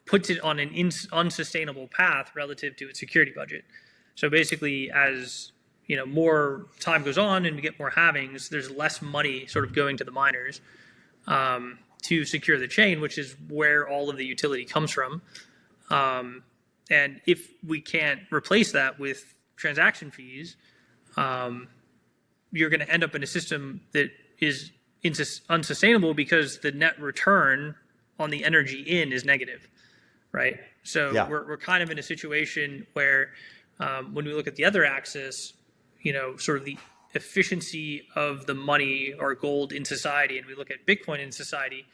puts it on an unsustainable path relative to its security budget. So basically, as more time goes on and we get more halvings, there's less money sort of going to the miners to secure the chain, which is where all of the utility comes from. And if we can't replace that with transaction fees, you're going to end up in a system that is unsustainable because the net return on the energy in is negative, right? So we're kind of in a situation where when we look at the other axis, sort of the efficiency of the money or gold in society, and we look at Bitcoin in society,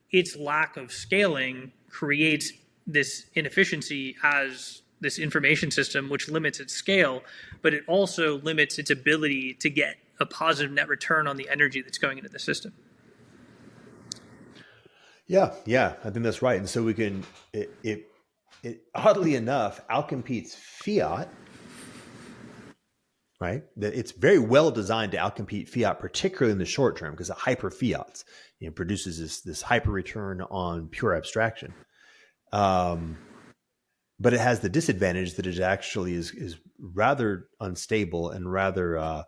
its lack of scaling creates this inefficiency as this information system, which limits its scale, but it also limits its ability to get a positive net return on the energy that's going into the system. Yeah, I think that's right. And so we can, it oddly enough outcompetes fiat, right? That it's very well designed to outcompete fiat, particularly in the short term, because it hyper fiats, produces this hyper return on pure abstraction. But it has the disadvantage that it actually is rather unstable and rather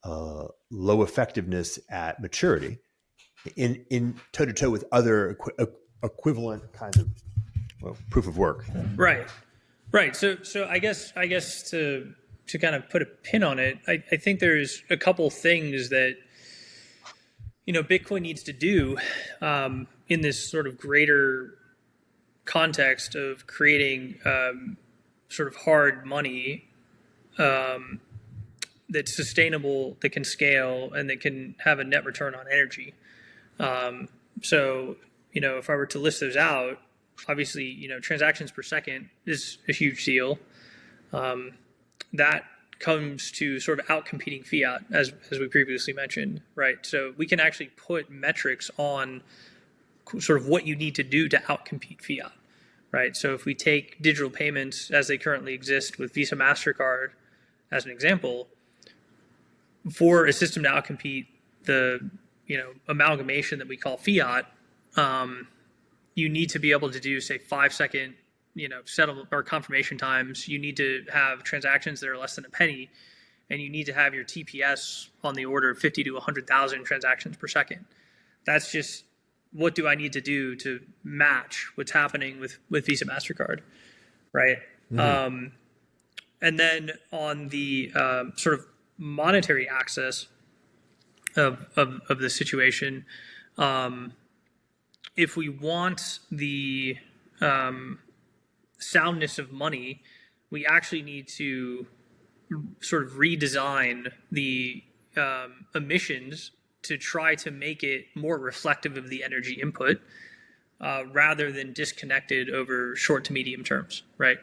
low effectiveness at maturity in toe to toe with other equivalent kinds of proof of work. Right. So I guess to kind of put a pin on it, I think there's a couple things that Bitcoin needs to do in this sort of greater context of creating sort of hard money that's sustainable, that can scale, and that can have a net return on energy. So if I were to list those out, obviously transactions per second is a huge deal. That comes to sort of outcompeting fiat, as we previously mentioned, right? So we can actually put metrics on sort of what you need to do to outcompete fiat, right? So if we take digital payments as they currently exist with Visa, MasterCard as an example, for a system to outcompete the amalgamation that we call fiat, you need to be able to do, say, 5-second settlement or confirmation times. You need to have transactions that are less than a penny, and you need to have your TPS on the order of 50 to 100,000 transactions per second. That's just, what do I need to do to match what's happening with Visa, MasterCard, right? Mm-hmm. And then on the sort of monetary axis of the situation, if we want the soundness of money, we actually need to sort of redesign the emissions to try to make it more reflective of the energy input rather than disconnected over short to medium terms, right?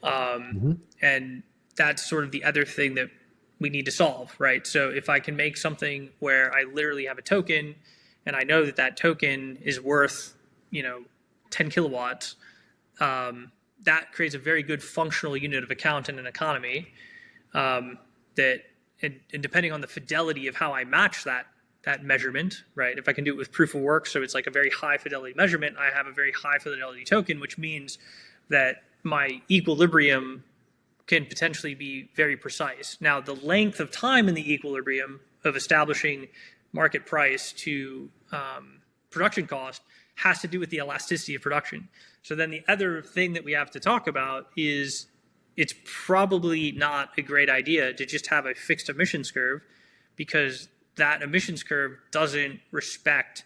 And that's sort of the other thing that we need to solve, right? So if I can make something where I literally have a token and I know that that token is worth, 10 kilowatts, that creates a very good functional unit of account in an economy that, and depending on the fidelity of how I match that measurement, right? If I can do it with proof of work, so it's like a very high fidelity measurement, I have a very high fidelity token, which means that my equilibrium can potentially be very precise. Now, the length of time in the equilibrium of establishing market price to production cost has to do with the elasticity of production. So then the other thing that we have to talk about is it's probably not a great idea to just have a fixed emissions curve, because that emissions curve doesn't respect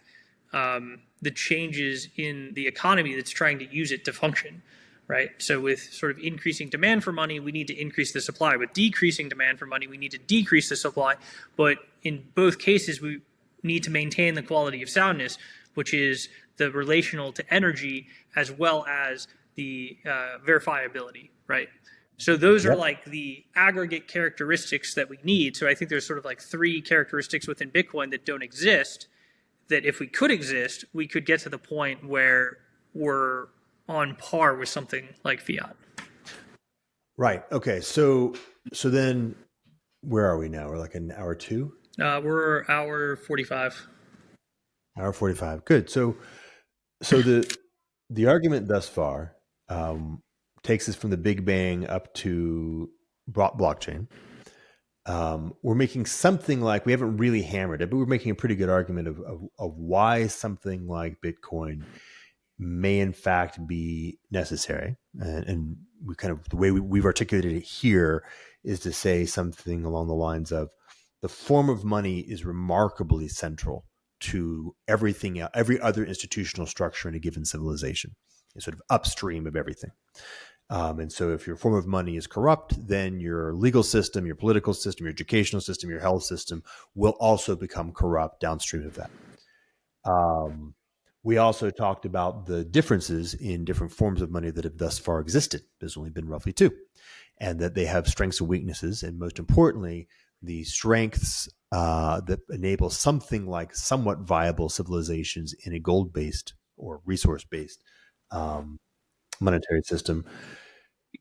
the changes in the economy that's trying to use it to function, right? So with sort of increasing demand for money, we need to increase the supply. With decreasing demand for money, we need to decrease the supply. But in both cases, we need to maintain the quality of soundness, which is the relational to energy as well as the verifiability, right? So those are like the aggregate characteristics that we need. So I think there's sort of like 3 characteristics within Bitcoin that don't exist, that if we could exist, we could get to the point where we're on par with something like fiat. Right. Okay. So then where are we now? We're like an hour 2? We're hour 45. Hour 45. Good. So the argument thus far takes us from the Big Bang up to blockchain. We're making something like, we haven't really hammered it, but we're making a pretty good argument of why something like Bitcoin may in fact be necessary. And we kind of, the way we've articulated it here is to say something along the lines of the form of money is remarkably central to everything, every other institutional structure in a given civilization. It's sort of upstream of everything. And so if your form of money is corrupt, then your legal system, your political system, your educational system, your health system will also become corrupt downstream of that. We also talked about the differences in different forms of money that have thus far existed. There's only been roughly 2, and that they have strengths and weaknesses. And most importantly, the strengths that enable something like somewhat viable civilizations in a gold-based or resource-based monetary system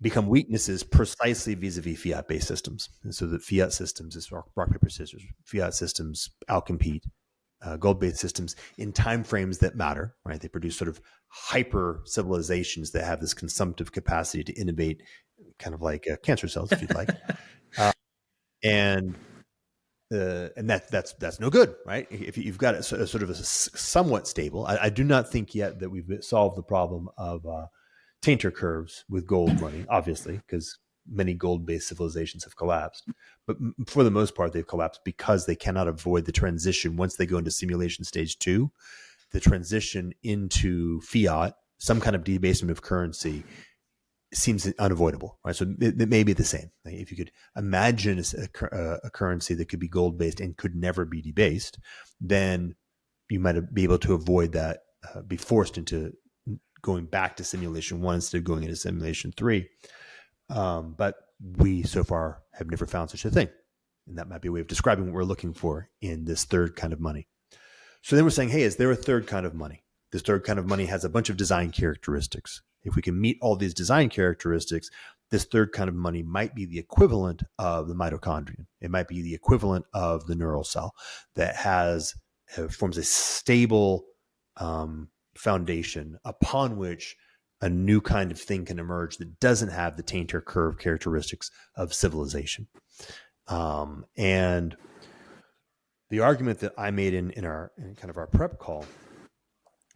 become weaknesses precisely vis-a-vis fiat-based systems. And so the fiat systems is rock, paper, scissors. Fiat systems outcompete gold-based systems in timeframes that matter, right? They produce sort of hyper civilizations that have this consumptive capacity to innovate, kind of like cancer cells, if you'd like. And that's no good, right? If you've got a sort of a somewhat stable, I do not think yet that we've solved the problem of tainter curves with gold money, obviously, because many gold-based civilizations have collapsed. But for the most part, they've collapsed because they cannot avoid the transition. Once they go into simulation stage 2, the transition into fiat, some kind of debasement of currency, seems unavoidable, right? So it may be the same. If you could imagine a currency that could be gold-based and could never be debased, then you might be able to avoid that, be forced into going back to simulation 1 instead of going into simulation 3. But we so far have never found such a thing. And that might be a way of describing what we're looking for in this third kind of money. So then we're saying, hey, is there a third kind of money? This third kind of money has a bunch of design characteristics. If we can meet all these design characteristics, this third kind of money might be the equivalent of the mitochondrion. It might be the equivalent of the neural cell that forms a stable foundation upon which a new kind of thing can emerge that doesn't have the tainter curve characteristics of civilization. And the argument that I made in kind of our prep call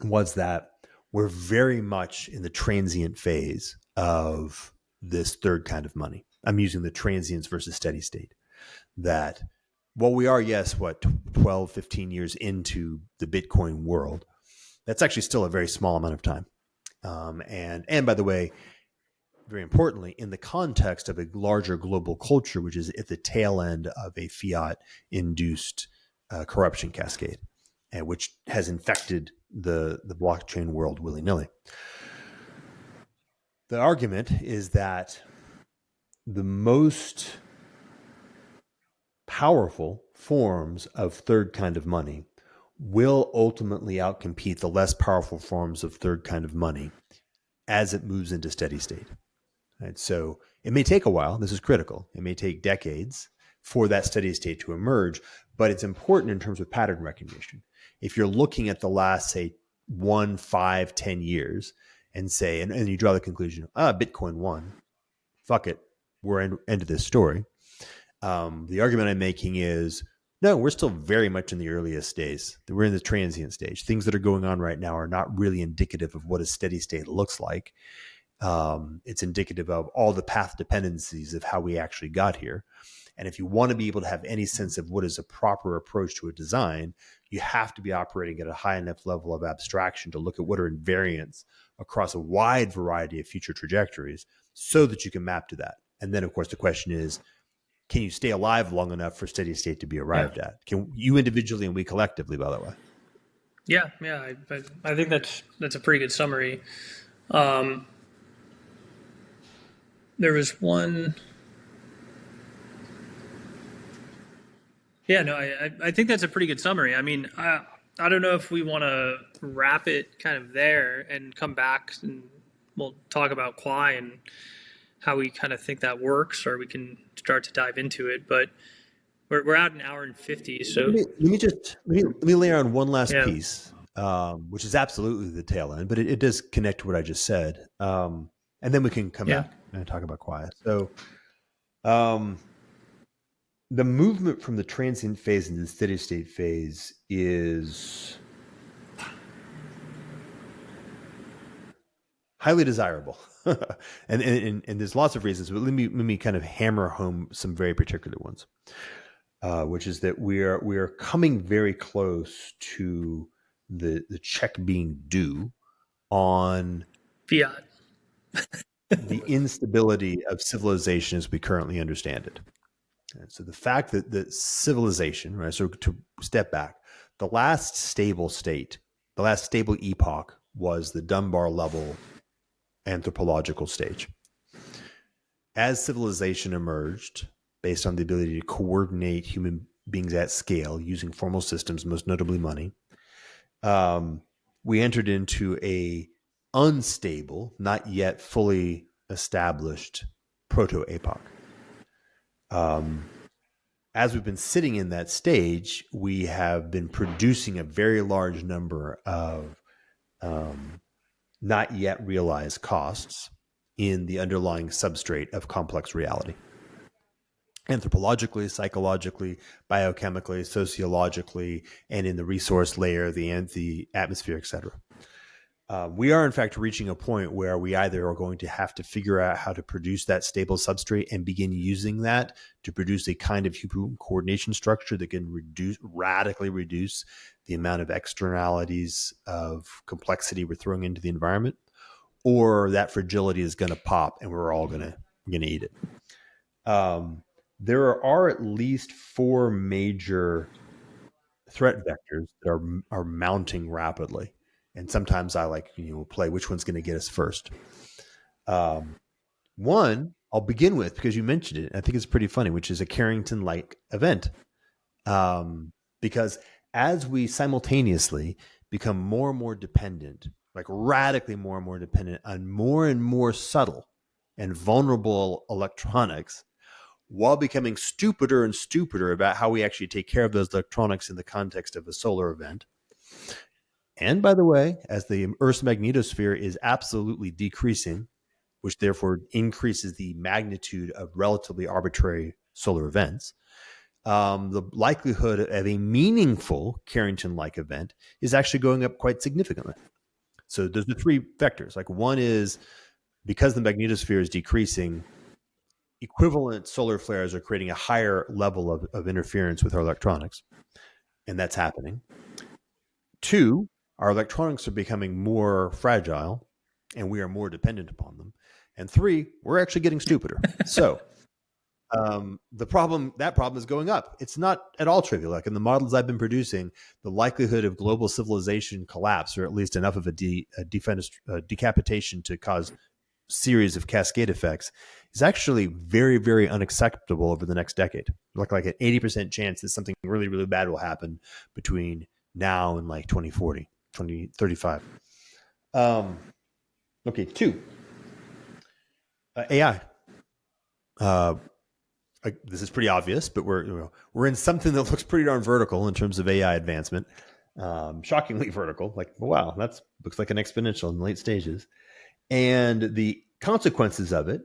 was that we're very much in the transient phase of this third kind of money. I'm using the transients versus steady state. That, well, we are, yes, 12, 15 years into the Bitcoin world. That's actually still a very small amount of time. And by the way, very importantly, in the context of a larger global culture, which is at the tail end of a fiat-induced corruption cascade, and which has infected the blockchain world willy-nilly. The argument is that the most powerful forms of third kind of money will ultimately outcompete the less powerful forms of third kind of money as it moves into steady state. Right? So it may take a while. This is critical. It may take decades for that steady state to emerge, but it's important in terms of pattern recognition. If you're looking at the last, say, 1, 5, 10 years and say, and you draw the conclusion, Bitcoin won, fuck it, we're into this story. The argument I'm making is, no, we're still very much in the earliest days. We're in the transient stage. Things that are going on right now are not really indicative of what a steady state looks like. It's indicative of all the path dependencies of how we actually got here. And if you want to be able to have any sense of what is a proper approach to a design, you have to be operating at a high enough level of abstraction to look at what are invariants across a wide variety of future trajectories so that you can map to that. And then, of course, the question is, can you stay alive long enough for steady state to be arrived at? Can you individually and we collectively, by the way? Yeah. I think that's a pretty good summary. There was one. Yeah, no, I think that's a pretty good summary. I mean, I don't know if we want to wrap it kind of there and come back and we'll talk about Quai and how we kind of think that works, or we can start to dive into it. But we're at an hour and 50. So let me layer on one last piece, which is absolutely the tail end, but it does connect to what I just said. And then we can come back and talk about Quai. So the movement from the transient phase into the steady state phase is highly desirable. and there's lots of reasons, but let me kind of hammer home some very particular ones, which is that we are coming very close to the check being due on fiat, the instability of civilization as we currently understand it. And so the fact that the civilization, right? So to step back, the last stable state, the last stable epoch was the Dunbar level anthropological stage. As civilization emerged, based on the ability to coordinate human beings at scale using formal systems, most notably money, we entered into a unstable, not yet fully established proto-epoch. As we've been sitting in that stage, we have been producing a very large number of not yet realized costs in the underlying substrate of complex reality. Anthropologically, psychologically, biochemically, sociologically, and in the resource layer, the atmosphere, et cetera. We are, in fact, reaching a point where we either are going to have to figure out how to produce that stable substrate and begin using that to produce a kind of human coordination structure that can radically reduce the amount of externalities of complexity we're throwing into the environment, or that fragility is going to pop and we're all going to eat it. There are at least 4 major threat vectors that are mounting rapidly. And sometimes I play which one's going to get us first. One I'll begin with because you mentioned it. I think it's pretty funny, which is a Carrington-like event. Because as we simultaneously become more and more dependent, like radically more and more dependent on more and more subtle and vulnerable electronics, while becoming stupider and stupider about how we actually take care of those electronics in the context of a solar event. And by the way, as the Earth's magnetosphere is absolutely decreasing, which therefore increases the magnitude of relatively arbitrary solar events, the likelihood of a meaningful Carrington-like event is actually going up quite significantly. So there's the 3 vectors. Like one is because the magnetosphere is decreasing, equivalent solar flares are creating a higher level of interference with our electronics, and that's happening. 2, our electronics are becoming more fragile, and we are more dependent upon them. And 3, we're actually getting stupider. So that problem is going up. It's not at all trivial. Like in the models I've been producing, the likelihood of global civilization collapse, or at least enough of a decapitation to cause series of cascade effects, is actually very, very unacceptable over the next decade. Like an 80% chance that something really, really bad will happen between now and like 2040, 2035. Okay, 2. AI. This is pretty obvious, but we're in something that looks pretty darn vertical in terms of AI advancement. Shockingly vertical. Like, wow, that looks like an exponential in the late stages. And the consequences of it,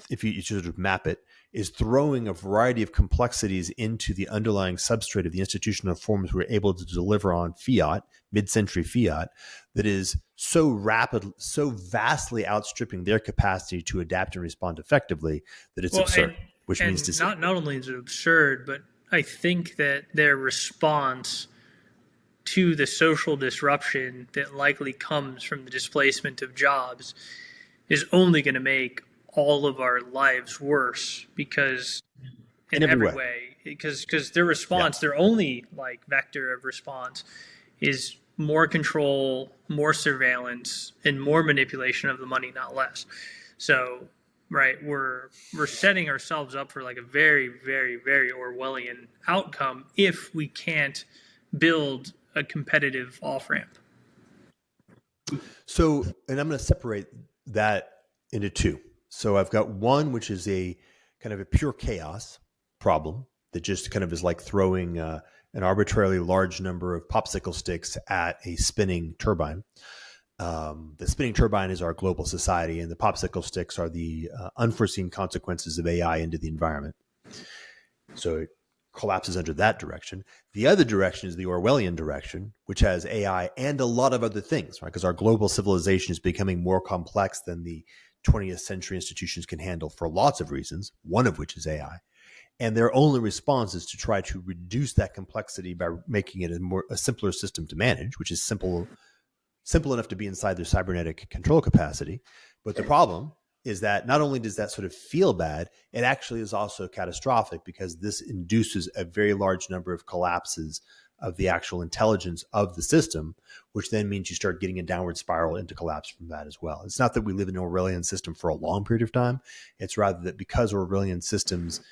if you sort of map it, is throwing a variety of complexities into the underlying substrate of the institutional forms we're able to deliver on fiat, mid-century fiat, that is so rapid, so vastly outstripping their capacity to adapt and respond effectively that it's absurd. Which means to say, not only is it absurd, but I think that their response to the social disruption that likely comes from the displacement of jobs is only going to make all of our lives worse, because in every way, because their response, their only like vector of response is more control, more surveillance, and more manipulation of the money, not less. So, right, we're setting ourselves up for like a very, very, very Orwellian outcome if we can't build a competitive off-ramp. So, and I'm going to separate that into 2. So I've got one, which is a kind of a pure chaos problem that just kind of is like throwing an arbitrarily large number of popsicle sticks at a spinning turbine. The spinning turbine is our global society, and the popsicle sticks are the unforeseen consequences of AI into the environment. So it collapses under that direction. The other direction is the Orwellian direction, which has AI and a lot of other things, right? Because our global civilization is becoming more complex than the 20th century institutions can handle for lots of reasons, one of which is AI. And their only response is to try to reduce that complexity by making it a simpler system to manage, which is simple enough to be inside their cybernetic control capacity. But the problem is that not only does that sort of feel bad, it actually is also catastrophic, because this induces a very large number of collapses of the actual intelligence of the system, which then means you start getting a downward spiral into collapse from that as well. It's not that we live in an Orwellian system for a long period of time. It's rather that because Orwellian systems,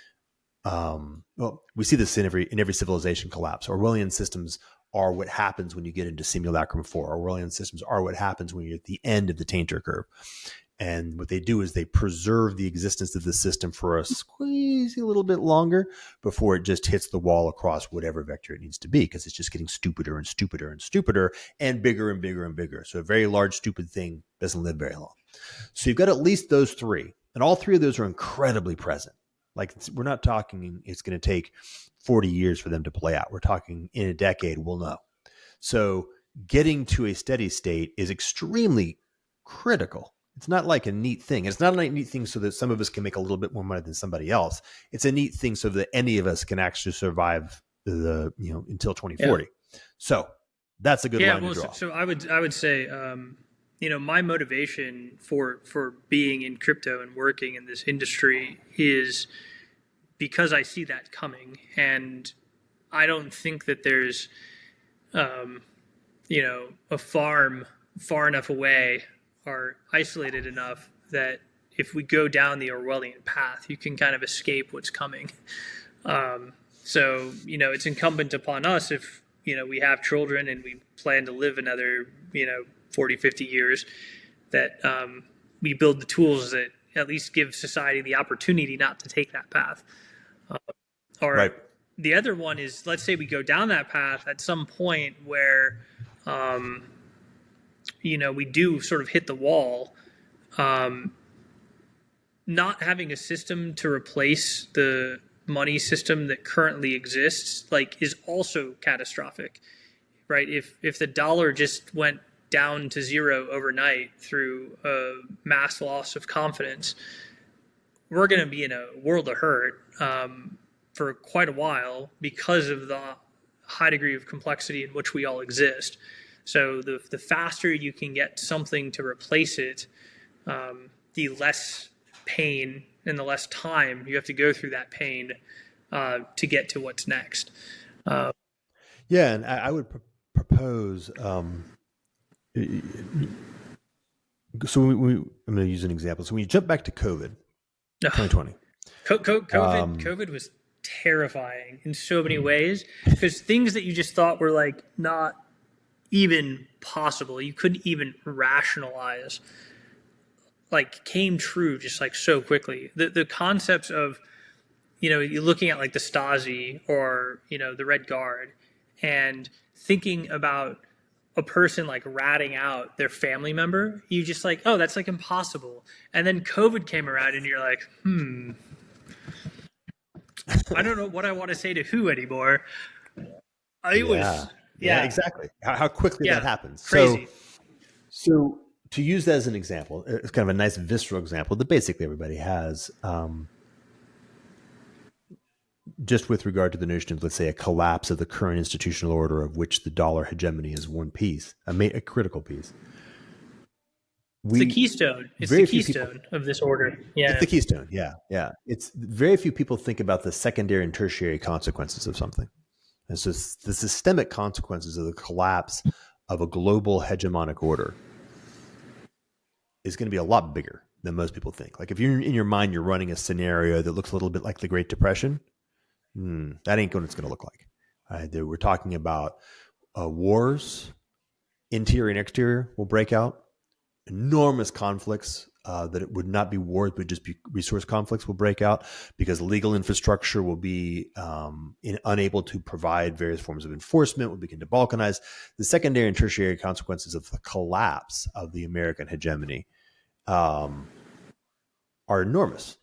we see this in every civilization collapse. Orwellian systems are what happens when you get into simulacrum 4. Orwellian systems are what happens when you're at the end of the tainter curve. And what they do is they preserve the existence of the system for a squeezy little bit longer before it just hits the wall across whatever vector it needs to be, because it's just getting stupider and stupider and stupider and bigger and bigger and bigger. So a very large, stupid thing doesn't live very long. So you've got at least those 3. And all 3 of those are incredibly present. Like, we're not talking it's going to take 40 years for them to play out. We're talking in a decade, we'll know. So getting to a steady state is extremely critical. It's not like a neat thing. It's not a neat thing so that some of us can make a little bit more money than somebody else. It's a neat thing so that any of us can actually survive until 2040. Yeah. So that's a good line to draw. So I would say, my motivation for being in crypto and working in this industry is because I see that coming, and I don't think that there's, a farm far enough away or isolated enough that if we go down the Orwellian path, you can kind of escape what's coming. So, it's incumbent upon us, if, we have children and we plan to live another, 40, 50 years, that we build the tools that at least give society the opportunity not to take that path. Right. The other one is, let's say we go down that path at some point where, we do sort of hit the wall. Not having a system to replace the money system that currently exists, is also catastrophic, right? If the dollar just went down to zero overnight through a mass loss of confidence, we're going to be in a world of hurt for quite a while because of the high degree of complexity in which we all exist. So the faster you can get something to replace it, the less pain and the less time you have to go through that pain to get to what's next. Yeah, and I would propose. So I'm going to use an example. So when you jump back to COVID, 2020, COVID was terrifying in so many ways, because things that you just thought were like not even possible, you couldn't even rationalize, like came true just like so quickly. The concepts of, you're looking at like the Stasi or, the Red Guard, and thinking about a person like ratting out their family member, you just like, oh, that's like impossible. And then COVID came around and you're like, I don't know what I want to say to who anymore. Yeah, exactly. How quickly that happens. Crazy. So to use that as an example, it's kind of a nice visceral example that basically everybody has, just with regard to the notion of, let's say, a collapse of the current institutional order of which the dollar hegemony is one piece, a critical piece. It's the keystone. It's the keystone of this order. Yeah. It's the keystone. Yeah. It's very few people think about the secondary and tertiary consequences of something. And so the systemic consequences of the collapse of a global hegemonic order is going to be a lot bigger than most people think. Like if you're in your mind, you're running a scenario that looks a little bit like the Great Depression. That ain't what it's going to look like. We're talking about wars, interior and exterior will break out. Enormous conflicts that it would not be wars, but just be resource conflicts will break out because legal infrastructure will be unable to provide various forms of enforcement, will begin to balkanize. The secondary and tertiary consequences of the collapse of the American hegemony are enormous,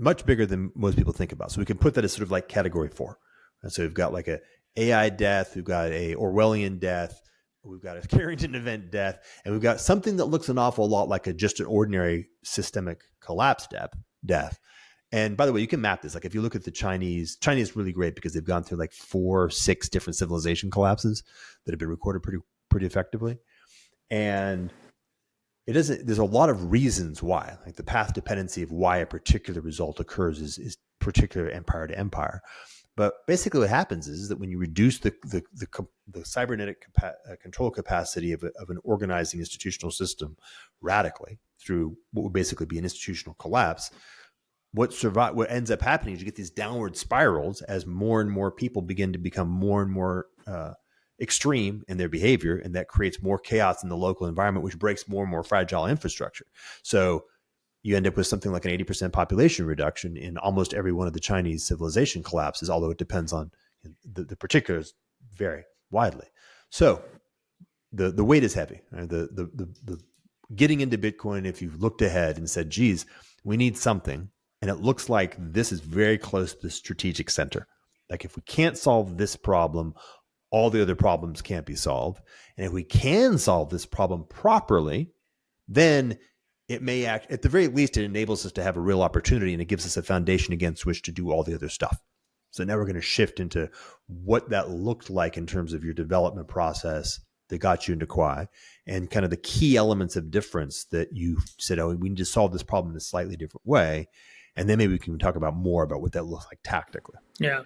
much bigger than most people think about. So we can put that as sort of like category 4. And so we've got like a AI death, we've got a Orwellian death, we've got a Carrington event death, and we've got something that looks an awful lot like just an ordinary systemic collapse death. And by the way, you can map this. Like if you look at the Chinese is really great because they've gone through like 4-6 different civilization collapses that have been recorded pretty effectively. And there's a lot of reasons why, like the path dependency of why a particular result occurs is particular empire to empire. But basically what happens is that when you reduce the cybernetic control capacity of an organizing institutional system radically through what would basically be an institutional collapse, what ends up happening is you get these downward spirals as more and more people begin to become more and more extreme in their behavior, and that creates more chaos in the local environment, which breaks more and more fragile infrastructure. So you end up with something like an 80% population reduction in almost every one of the Chinese civilization collapses, although it depends on the particulars vary widely. So the weight is heavy. Right? The getting into Bitcoin, if you've looked ahead and said, geez, we need something, and it looks like this is very close to the strategic center. Like if we can't solve this problem, all the other problems can't be solved. And if we can solve this problem properly, then it may act, at the very least, it enables us to have a real opportunity, and it gives us a foundation against which to do all the other stuff. So now we're going to shift into what that looked like in terms of your development process that got you into Quai, and kind of the key elements of difference that you said, oh, we need to solve this problem in a slightly different way. And then maybe we can talk about more about what that looks like tactically. Yeah.